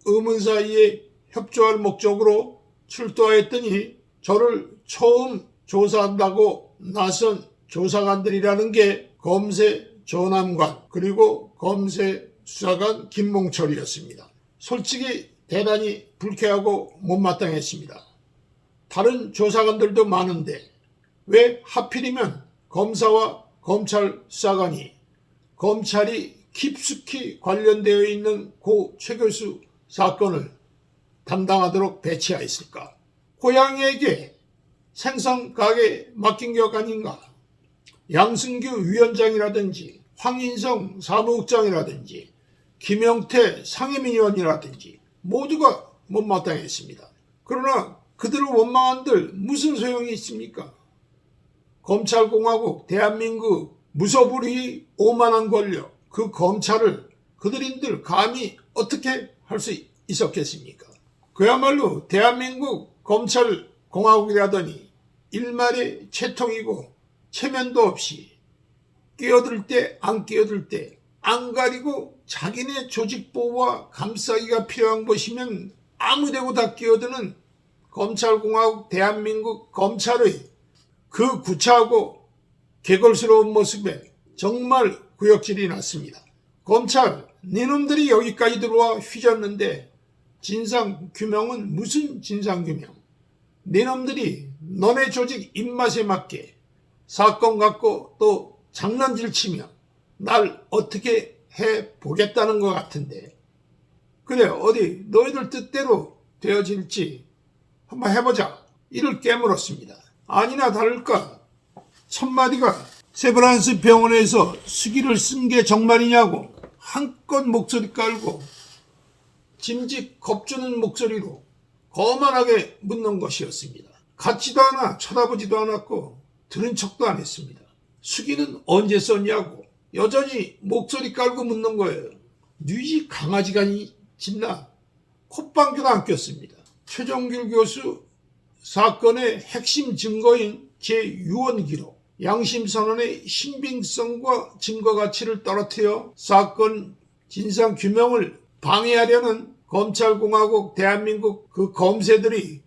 의문사위에 협조할 목적으로 출두하였더니 저를 처음 조사한다고 나선 조사관들이라는 게 검세 조남관 그리고 검세 수사관 김몽철이었습니다. 솔직히 대단히 불쾌하고 못마땅했습니다. 다른 조사관들도 많은데 왜 하필이면 검사와 검찰 수사관이 검찰이 깊숙이 관련되어 있는 고 최 교수 사건을 담당하도록 배치하였을까? 고양이에게 생선 가게 맡긴 격 아닌가? 양승규 위원장이라든지 황인성 사무국장이라든지 김영태 상임위원이라든지 모두가 못마땅했습니다. 그러나 그들을 원망한들 무슨 소용이 있습니까? 검찰공화국 대한민국 무소불위 오만한 권력 그 검찰을 그들인들 감히 어떻게 할 수 있었겠습니까? 그야말로 대한민국 검찰공화국이라더니 일말의 채통이고 체면도 없이 끼어들 때 안 끼어들 때 안 가리고 자기네 조직보호와 감싸기가 필요한 것이면 아무데고 다 끼어드는 검찰공화국 대한민국 검찰의 그 구차하고 개걸스러운 모습에 정말 구역질이 났습니다. 검찰, 니놈들이 여기까지 들어와 휘졌는데 진상규명은 무슨 진상규명? 니놈들이 너네 조직 입맛에 맞게 사건 갖고 또 장난질 치며 날 어떻게 해보겠다는 것 같은데, 그래 어디 너희들 뜻대로 되어질지 한번 해보자, 이를 깨물었습니다. 아니나 다를까 첫마디가 세브란스 병원에서 수기를 쓴 게 정말이냐고 한껏 목소리 깔고 짐짓 겁주는 목소리로 거만하게 묻는 것이었습니다. 같지도 않아 쳐다보지도 않았고 들은 척도 안 했습니다. 수기는 언제 썼냐고 여전히 목소리 깔고 묻는 거예요. 뉘지 강아지가 짖나? 콧방귀도 안 꼈습니다. 최종길 교수 사건의 핵심 증거인 제6원 기록, 양심선언의 신빙성과 증거 가치를 떨어뜨려 사건 진상규명을 방해하려는 검찰공화국 대한민국 그 검새들이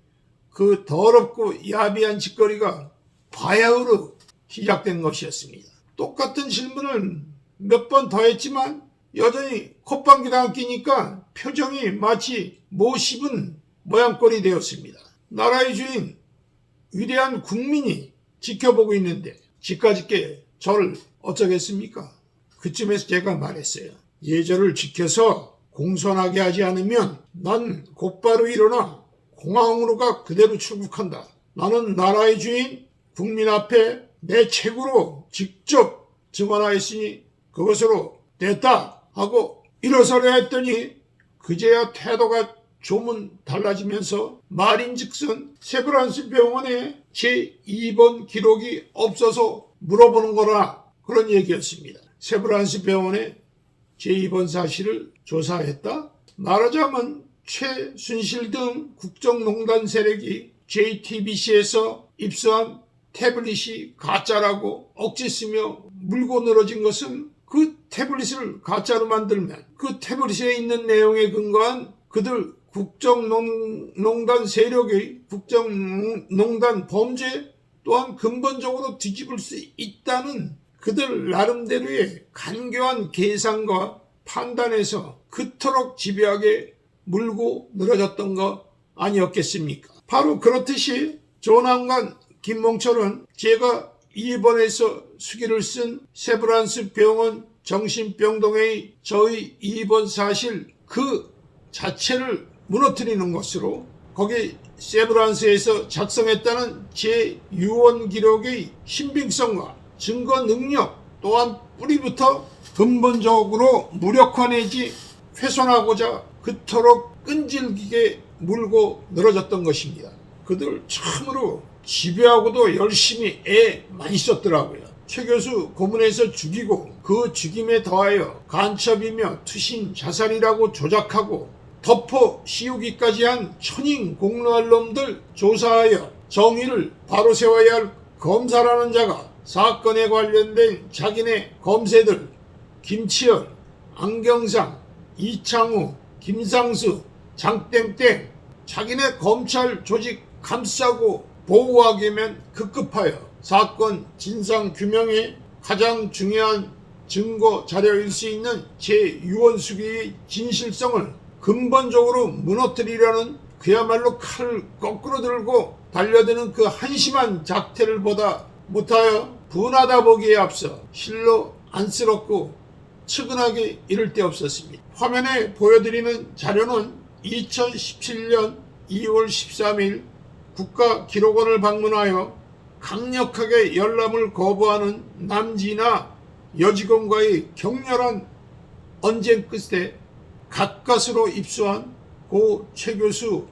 그 더럽고 야비한 짓거리가 바야흐로 시작된 것이었습니다. 똑같은 질문을 몇 번 더 했지만 여전히 콧방귀도 안 끼니까 표정이 마치 못 씹은 모양꼴이 되었습니다. 나라의 주인 위대한 국민이 지켜보고 있는데 지까짓게 저를 어쩌겠습니까? 그쯤에서 제가 말했어요. 예절을 지켜서 공손하게 하지 않으면 난 곧바로 일어나 공항으로가 그대로 출국한다. 나는 나라의 주인 국민 앞에 내 책으로 직접 증언하였으니 그것으로 됐다 하고 일어서려 했더니 그제야 태도가 조문 달라지면서 말인즉슨 세브란스 병원에 제2번 기록이 없어서 물어보는 거라, 그런 얘기였습니다. 세브란스 병원에 제2번 사실을 조사했다? 말하자면 최순실 등 국정농단 세력이 JTBC에서 입수한 태블릿이 가짜라고 억지 쓰며 물고 늘어진 것은 그 태블릿을 가짜로 만들면 그 태블릿에 있는 내용에 근거한 그들 국정농단 세력의 국정농단 범죄 또한 근본적으로 뒤집을 수 있다는 그들 나름대로의 간교한 계산과 판단에서 그토록 집요하게 물고 늘어졌던 거 아니었겠습니까? 바로 그렇듯이 조남관 김몽철은 제가 입원해서 수기를 쓴 세브란스 병원 정신병동의 저의 입원 사실 그 자체를 무너뜨리는 것으로 거기 세브란스에서 작성했다는 제6원 기록의 신빙성과 증거 능력 또한 뿌리부터 근본적으로 무력화내지 훼손하고자 그토록 끈질기게 물고 늘어졌던 것입니다. 그들 참으로 집요하고도 열심히 애 많이 썼더라고요. 최 교수 고문해서 죽이고 그 죽임에 더하여 간첩이며 투신 자살이라고 조작하고 덮어 씌우기까지 한 천인 공로할 놈들 조사하여 정의를 바로 세워야 할 검사라는 자가 사건에 관련된 자기네 검새들 김치열, 안경상, 이창우, 김상수, 장땡땡 자기네 검찰 조직 감싸고 보호하기면 급급하여 사건 진상규명에 가장 중요한 증거 자료일 수 있는 제6원 수기의 진실성을 근본적으로 무너뜨리려는 그야말로 칼을 거꾸로 들고 달려드는 그 한심한 작태를 보다 못하여 분하다 보기에 앞서 실로 안쓰럽고 측은하게 이를 데 없었습니다. 화면에 보여드리는 자료는 2017년 2월 13일 국가기록원을 방문하여 강력하게 열람을 거부하는 남진아 여직원과의 격렬한 언쟁 끝에 가까스로 입수한 고 최 교수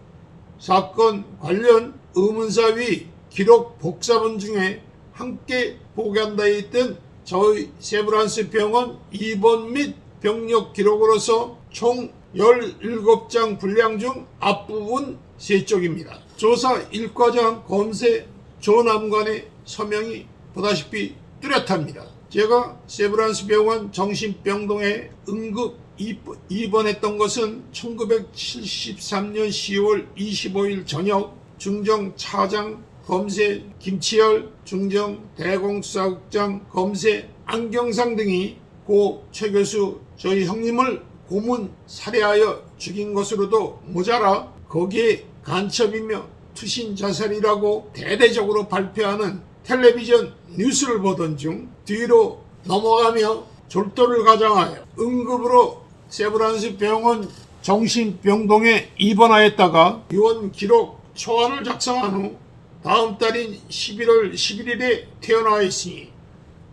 사건 관련 의문사위 기록 복사본 중에 함께 보관되어 있던 저희 세브란스 병원 입원 및 병력 기록으로서 총 17장 분량 중 앞부분 3쪽입니다. 조사 1과장 검새 조남관의 서명이 보다시피 뚜렷합니다. 제가 세브란스 병원 정신병동에 응급 입원했던 것은 1973년 10월 25일 저녁 중정 차장 검세 김치열, 중정 대공수사국장 검세 안경상 등이 고 최 교수 저희 형님을 고문 살해하여 죽인 것으로도 모자라 거기에 간첩이며 투신 자살이라고 대대적으로 발표하는 텔레비전 뉴스를 보던 중 뒤로 넘어가며 졸도를 가장하여 응급으로 세브란스 병원 정신병동에 입원하였다가 입원 기록 초안을 작성한 후 다음 달인 11월 11일에 태어나 있으니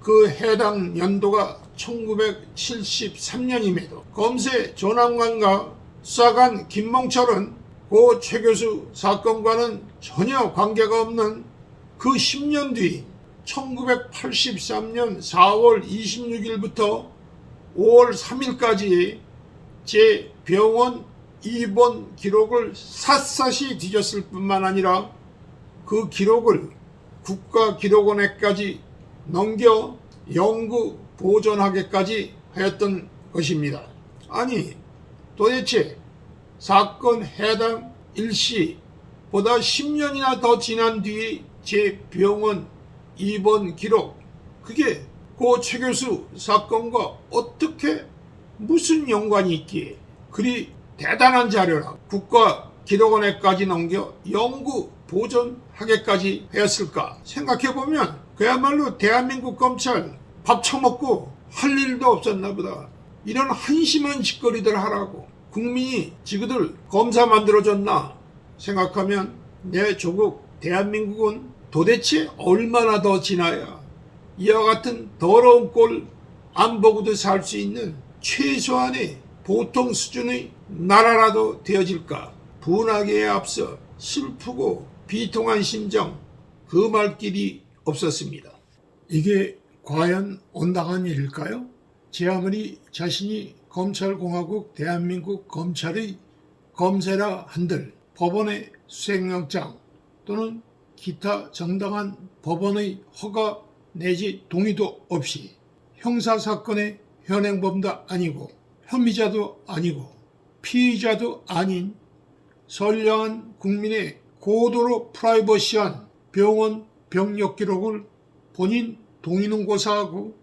그 해당 연도가 1973년임에도 검세 조남관과 수사관 김몽철은 고 최 교수 사건과는 전혀 관계가 없는 그 10년 뒤 1983년 4월 26일부터 5월 3일까지 제 병원 입원 기록을 샅샅이 뒤졌을 뿐만 아니라 그 기록을 국가기록원에까지 넘겨 영구 보존하게까지 하였던 것입니다. 아니 도대체 사건 해당 일시보다 10년이나 더 지난 뒤 제 병원 입원 기록 그게 고 최 교수 사건과 어떻게 무슨 연관이 있기에 그리 대단한 자료라 국가기록원에까지 넘겨 영구 보존하게까지 하였을까 생각해보면 그야말로 대한민국 검찰 밥 처먹고 할 일도 없었나 보다. 이런 한심한 짓거리들 하라고 국민이 지그들 검사 만들어줬나 생각하면 내 조국 대한민국은 도대체 얼마나 더 지나야 이와 같은 더러운 꼴 안 보고도 살 수 있는 최소한의 보통 수준의 나라라도 되어질까. 분하기에 앞서 슬프고 비통한 심정 그 말 길이 없었습니다. 이게 과연 온당한 일일까요? 제 아무리 자신이 검찰공화국 대한민국 검찰의 검세라 한들 법원의 수색영장 또는 기타 정당한 법원의 허가 내지 동의도 없이 형사사건의 현행범도 아니고 혐의자도 아니고 피의자도 아닌 선량한 국민의 고도로 프라이버시한 병원 병력 기록을 본인 동의는 고사하고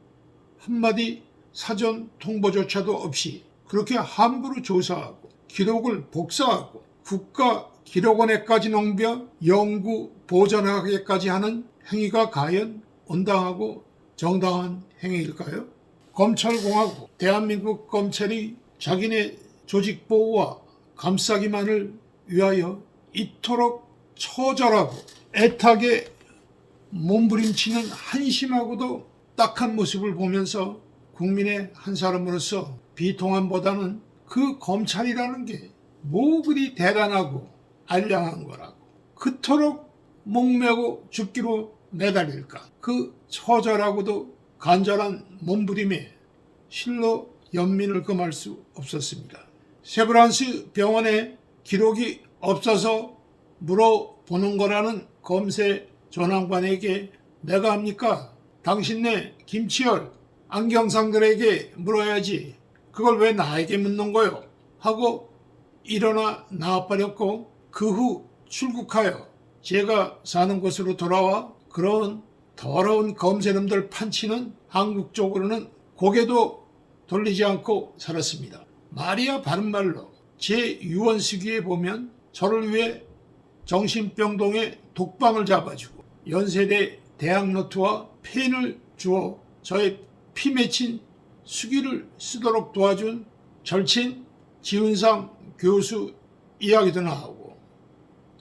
한마디 사전 통보조차도 없이 그렇게 함부로 조사하고 기록을 복사하고 국가기록원에까지 넘겨 영구 보존하게까지 하는 행위가 과연 온당하고 정당한 행위일까요? 검찰공화국 대한민국 검찰이 자기네 조직보호와 감싸기만을 위하여 이토록 처절하고 애타게 몸부림치는 한심하고도 딱한 모습을 보면서 국민의 한 사람으로서 비통함보다는 그 검찰이라는 게 뭐 그리 대단하고 알량한 거라고 그토록 목매고 죽기로 매달릴까. 그 처절하고도 간절한 몸부림에 실로 연민을 금할 수 없었습니다. 세브란스 병원에 기록이 없어서 물어보는 거라는 검세 조남관에게 내가 합니까? 당신네 김치열 안경상들에게 물어야지 그걸 왜 나에게 묻는 거요? 하고 일어나 나와버렸고 그 후 출국하여 제가 사는 곳으로 돌아와 그런 더러운 검세놈들 판치는 한국 쪽으로는 고개도 돌리지 않고 살았습니다. 말이야 바른말로 제 유언 시기에 보면 저를 위해 정신병동에 독방을 잡아주고 연세대 대학노트와 펜을 주어 저의 피 맺힌 수기를 쓰도록 도와준 절친 지훈상 교수 이야기도 나오고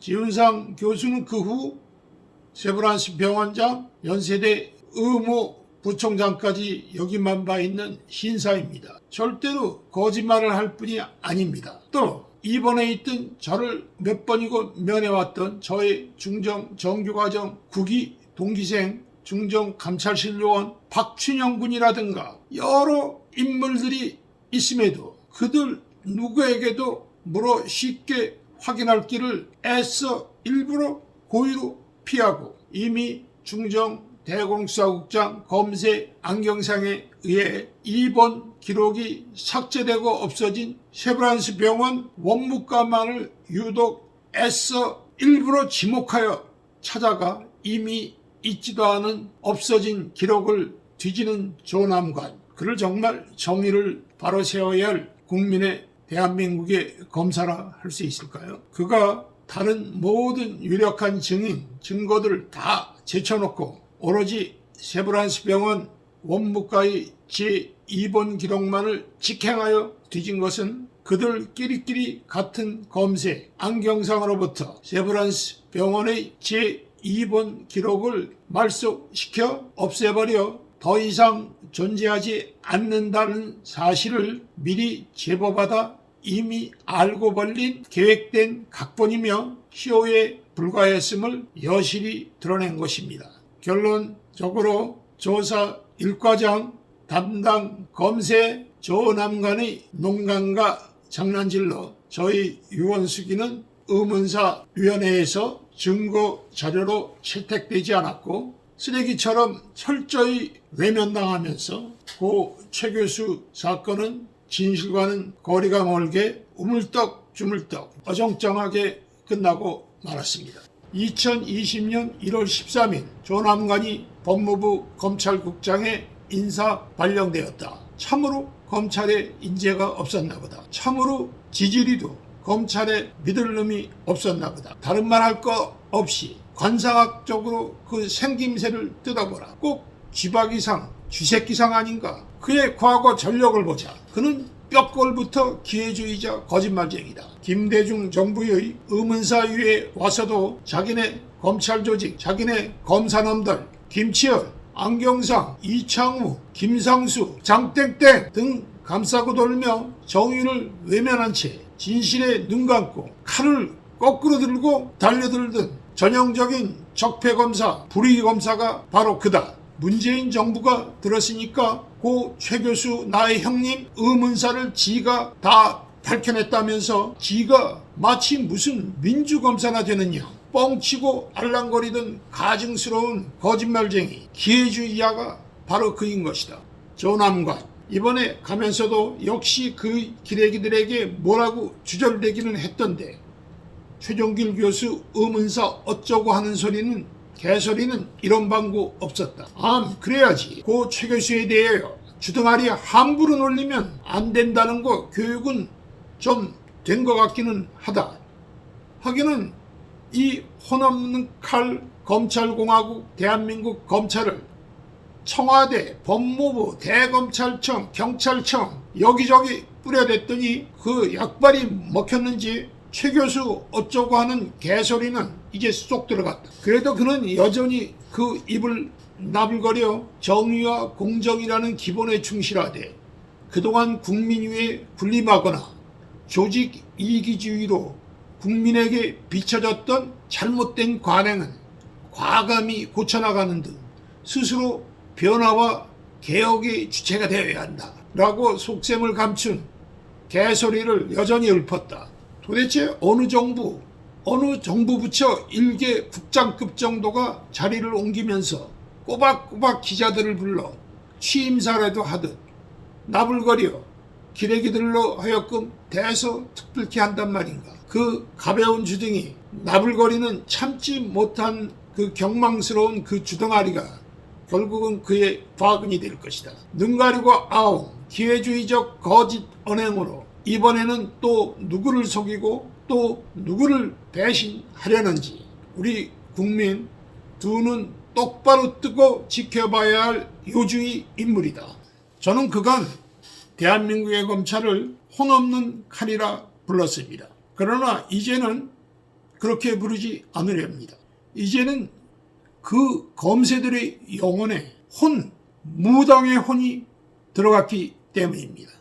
지훈상 교수는 그 후 세브란스 병원장 연세대 의무 부총장까지 역임한 바 있는 신사입니다. 절대로 거짓말을 할 뿐이 아닙니다. 또 입원해 있던 저를 몇 번이고 면회왔던 저의 중정 정규과정 국위 동기생 중정 감찰실 요원 박춘영 군이라든가 여러 인물들이 있음에도 그들 누구에게도 물어 쉽게 확인할 길을 애써 일부러 고의로 피하고 이미 중정 대공수사국장 검세 안경상에 의해 입원 기록이 삭제되고 없어진 세브란스 병원 원무과만을 유독 애써 일부러 지목하여 찾아가 이미 있지도 않은 없어진 기록을 뒤지는 조남관. 그를 정말 정의를 바로 세워야 할 국민의 대한민국의 검사라 할 수 있을까요? 그가 다른 모든 유력한 증인, 증거들을 다 제쳐놓고 오로지 세브란스 병원 원무과의 제2번 기록만을 직행하여 뒤진 것은 그들끼리끼리 같은 검세 안경상으로부터 세브란스 병원의 제2번 기록을 말소시켜 없애버려 더 이상 존재하지 않는다는 사실을 미리 제보받아 이미 알고 벌린 계획된 각본이며 시효에 불과했음을 여실히 드러낸 것입니다. 결론적으로 조사 1과장 담당 검세 조남관의 농간과 장난질로 저희 유원수기는 의문사위원회에서 증거 자료로 채택되지 않았고 쓰레기처럼 철저히 외면당하면서 고 최 교수 사건은 진실과는 거리가 멀게 우물떡주물떡 어정쩡하게 끝나고 말았습니다. 2020년 1월 13일 조남관이 법무부 검찰국장에 인사 발령되었다. 참으로 검찰에 인재가 없었나 보다. 참으로 지지리도 검찰에 믿을 놈이 없었나 보다. 다른 말 할 거 없이 관상학적으로 그 생김새를 뜯어보라. 꼭 쥐박이상, 쥐새끼상 아닌가? 그의 과거 전력을 보자. 그는 뼈골부터 기회주의자 거짓말쟁이다. 김대중 정부의 의문사위에 와서도 자기네 검찰조직, 자기네 검사놈들 김치열, 안경상, 이창우, 김상수, 장땡땡 등 감싸고 돌며 정의를 외면한 채 진실에 눈 감고 칼을 거꾸로 들고 달려들던 전형적인 적폐검사, 불의검사가 바로 그다. 문재인 정부가 들었으니까 고 최 교수 나의 형님 의문사를 지가 다 밝혀냈다면서 지가 마치 무슨 민주검사나 되느냐. 뻥치고 알랑거리던 가증스러운 거짓말쟁이 기회주의자가 바로 그인 것이다. 조남관 이번에 가면서도 역시 그 기레기들에게 뭐라고 주절대기는 했던데 최종길 교수 의문사 어쩌고 하는 소리는 개소리는 이런 방구 없었다. 그래야지. 고 최 교수에 대하여 주둥아리 함부로 놀리면 안 된다는 거 교육은 좀 된 것 같기는 하다. 하기는 이 혼없는 칼 검찰공화국 대한민국 검찰을 청와대, 법무부, 대검찰청, 경찰청 여기저기 뿌려댔더니 그 약발이 먹혔는지 최 교수 어쩌고 하는 개소리는 이제 쏙 들어갔다. 그래도 그는 여전히 그 입을 나불거려 정의와 공정이라는 기본에 충실하되 그동안 국민 위에 군림하거나 조직 이기주의로 국민에게 비춰졌던 잘못된 관행은 과감히 고쳐나가는 등 스스로 변화와 개혁의 주체가 되어야 한다. 라고 속셈을 감춘 개소리를 여전히 읊었다. 도대체 어느 정부 부처 일개 국장급 정도가 자리를 옮기면서 꼬박꼬박 기자들을 불러 취임사라도 하듯 나불거려 기레기들로 하여금 대서특필케 한단 말인가. 그 가벼운 주둥이 나불거리는 참지 못한 그 경망스러운 그 주둥아리가 결국은 그의 화근이 될 것이다. 눈 가리고 아웅 기회주의적 거짓 언행으로 이번에는 또 누구를 속이고 또 누구를 배신하려는지 우리 국민 두 눈 똑바로 뜨고 지켜봐야 할 요주의 인물이다. 저는 그간 대한민국의 검찰을 혼없는 칼이라 불렀습니다. 그러나 이제는 그렇게 부르지 않으려 합니다. 이제는 그 검세들의 영혼에 무당의 혼이 들어갔기 때문입니다.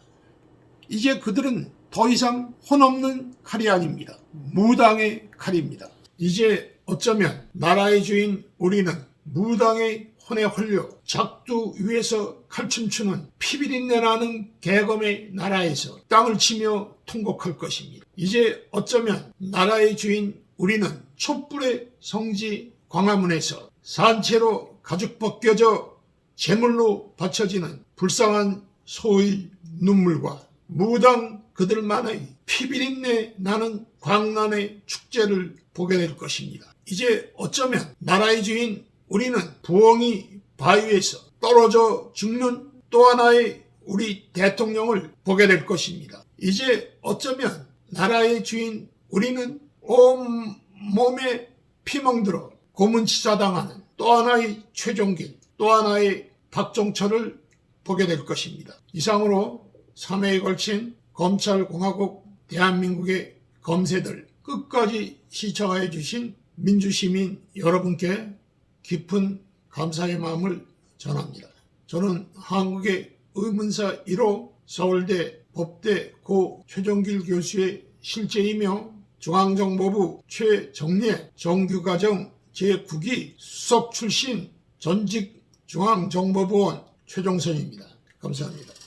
이제 그들은 더 이상 혼없는 칼이 아닙니다. 무당의 칼입니다. 이제 어쩌면 나라의 주인 우리는 무당의 혼에 홀려 작두 위에서 칼춤추는 피비린내 나는 개검의 나라에서 땅을 치며 통곡할 것입니다. 이제 어쩌면 나라의 주인 우리는 촛불의 성지 광화문에서 산채로 가죽 벗겨져 제물로 바쳐지는 불쌍한 소의 눈물과 무당 그들만의 피비린내 나는 광란의 축제를 보게 될 것입니다. 이제 어쩌면 나라의 주인 우리는 부엉이 바위에서 떨어져 죽는 또 하나의 우리 대통령을 보게 될 것입니다. 이제 어쩌면 나라의 주인 우리는 온몸에 피멍들어 고문치사당하는 또 하나의 최종길, 또 하나의 박종철을 보게 될 것입니다. 이상으로 3회에 걸친 검찰공화국 대한민국의 검세들 끝까지 시청해 주신 민주시민 여러분께 깊은 감사의 마음을 전합니다. 저는 한국의 의문사 1호 서울대 법대 고 최종길 교수의 실제이며 중앙정보부 최정례 정규과정 제9기 수석 출신 전직 중앙정보부원 최종선입니다. 감사합니다.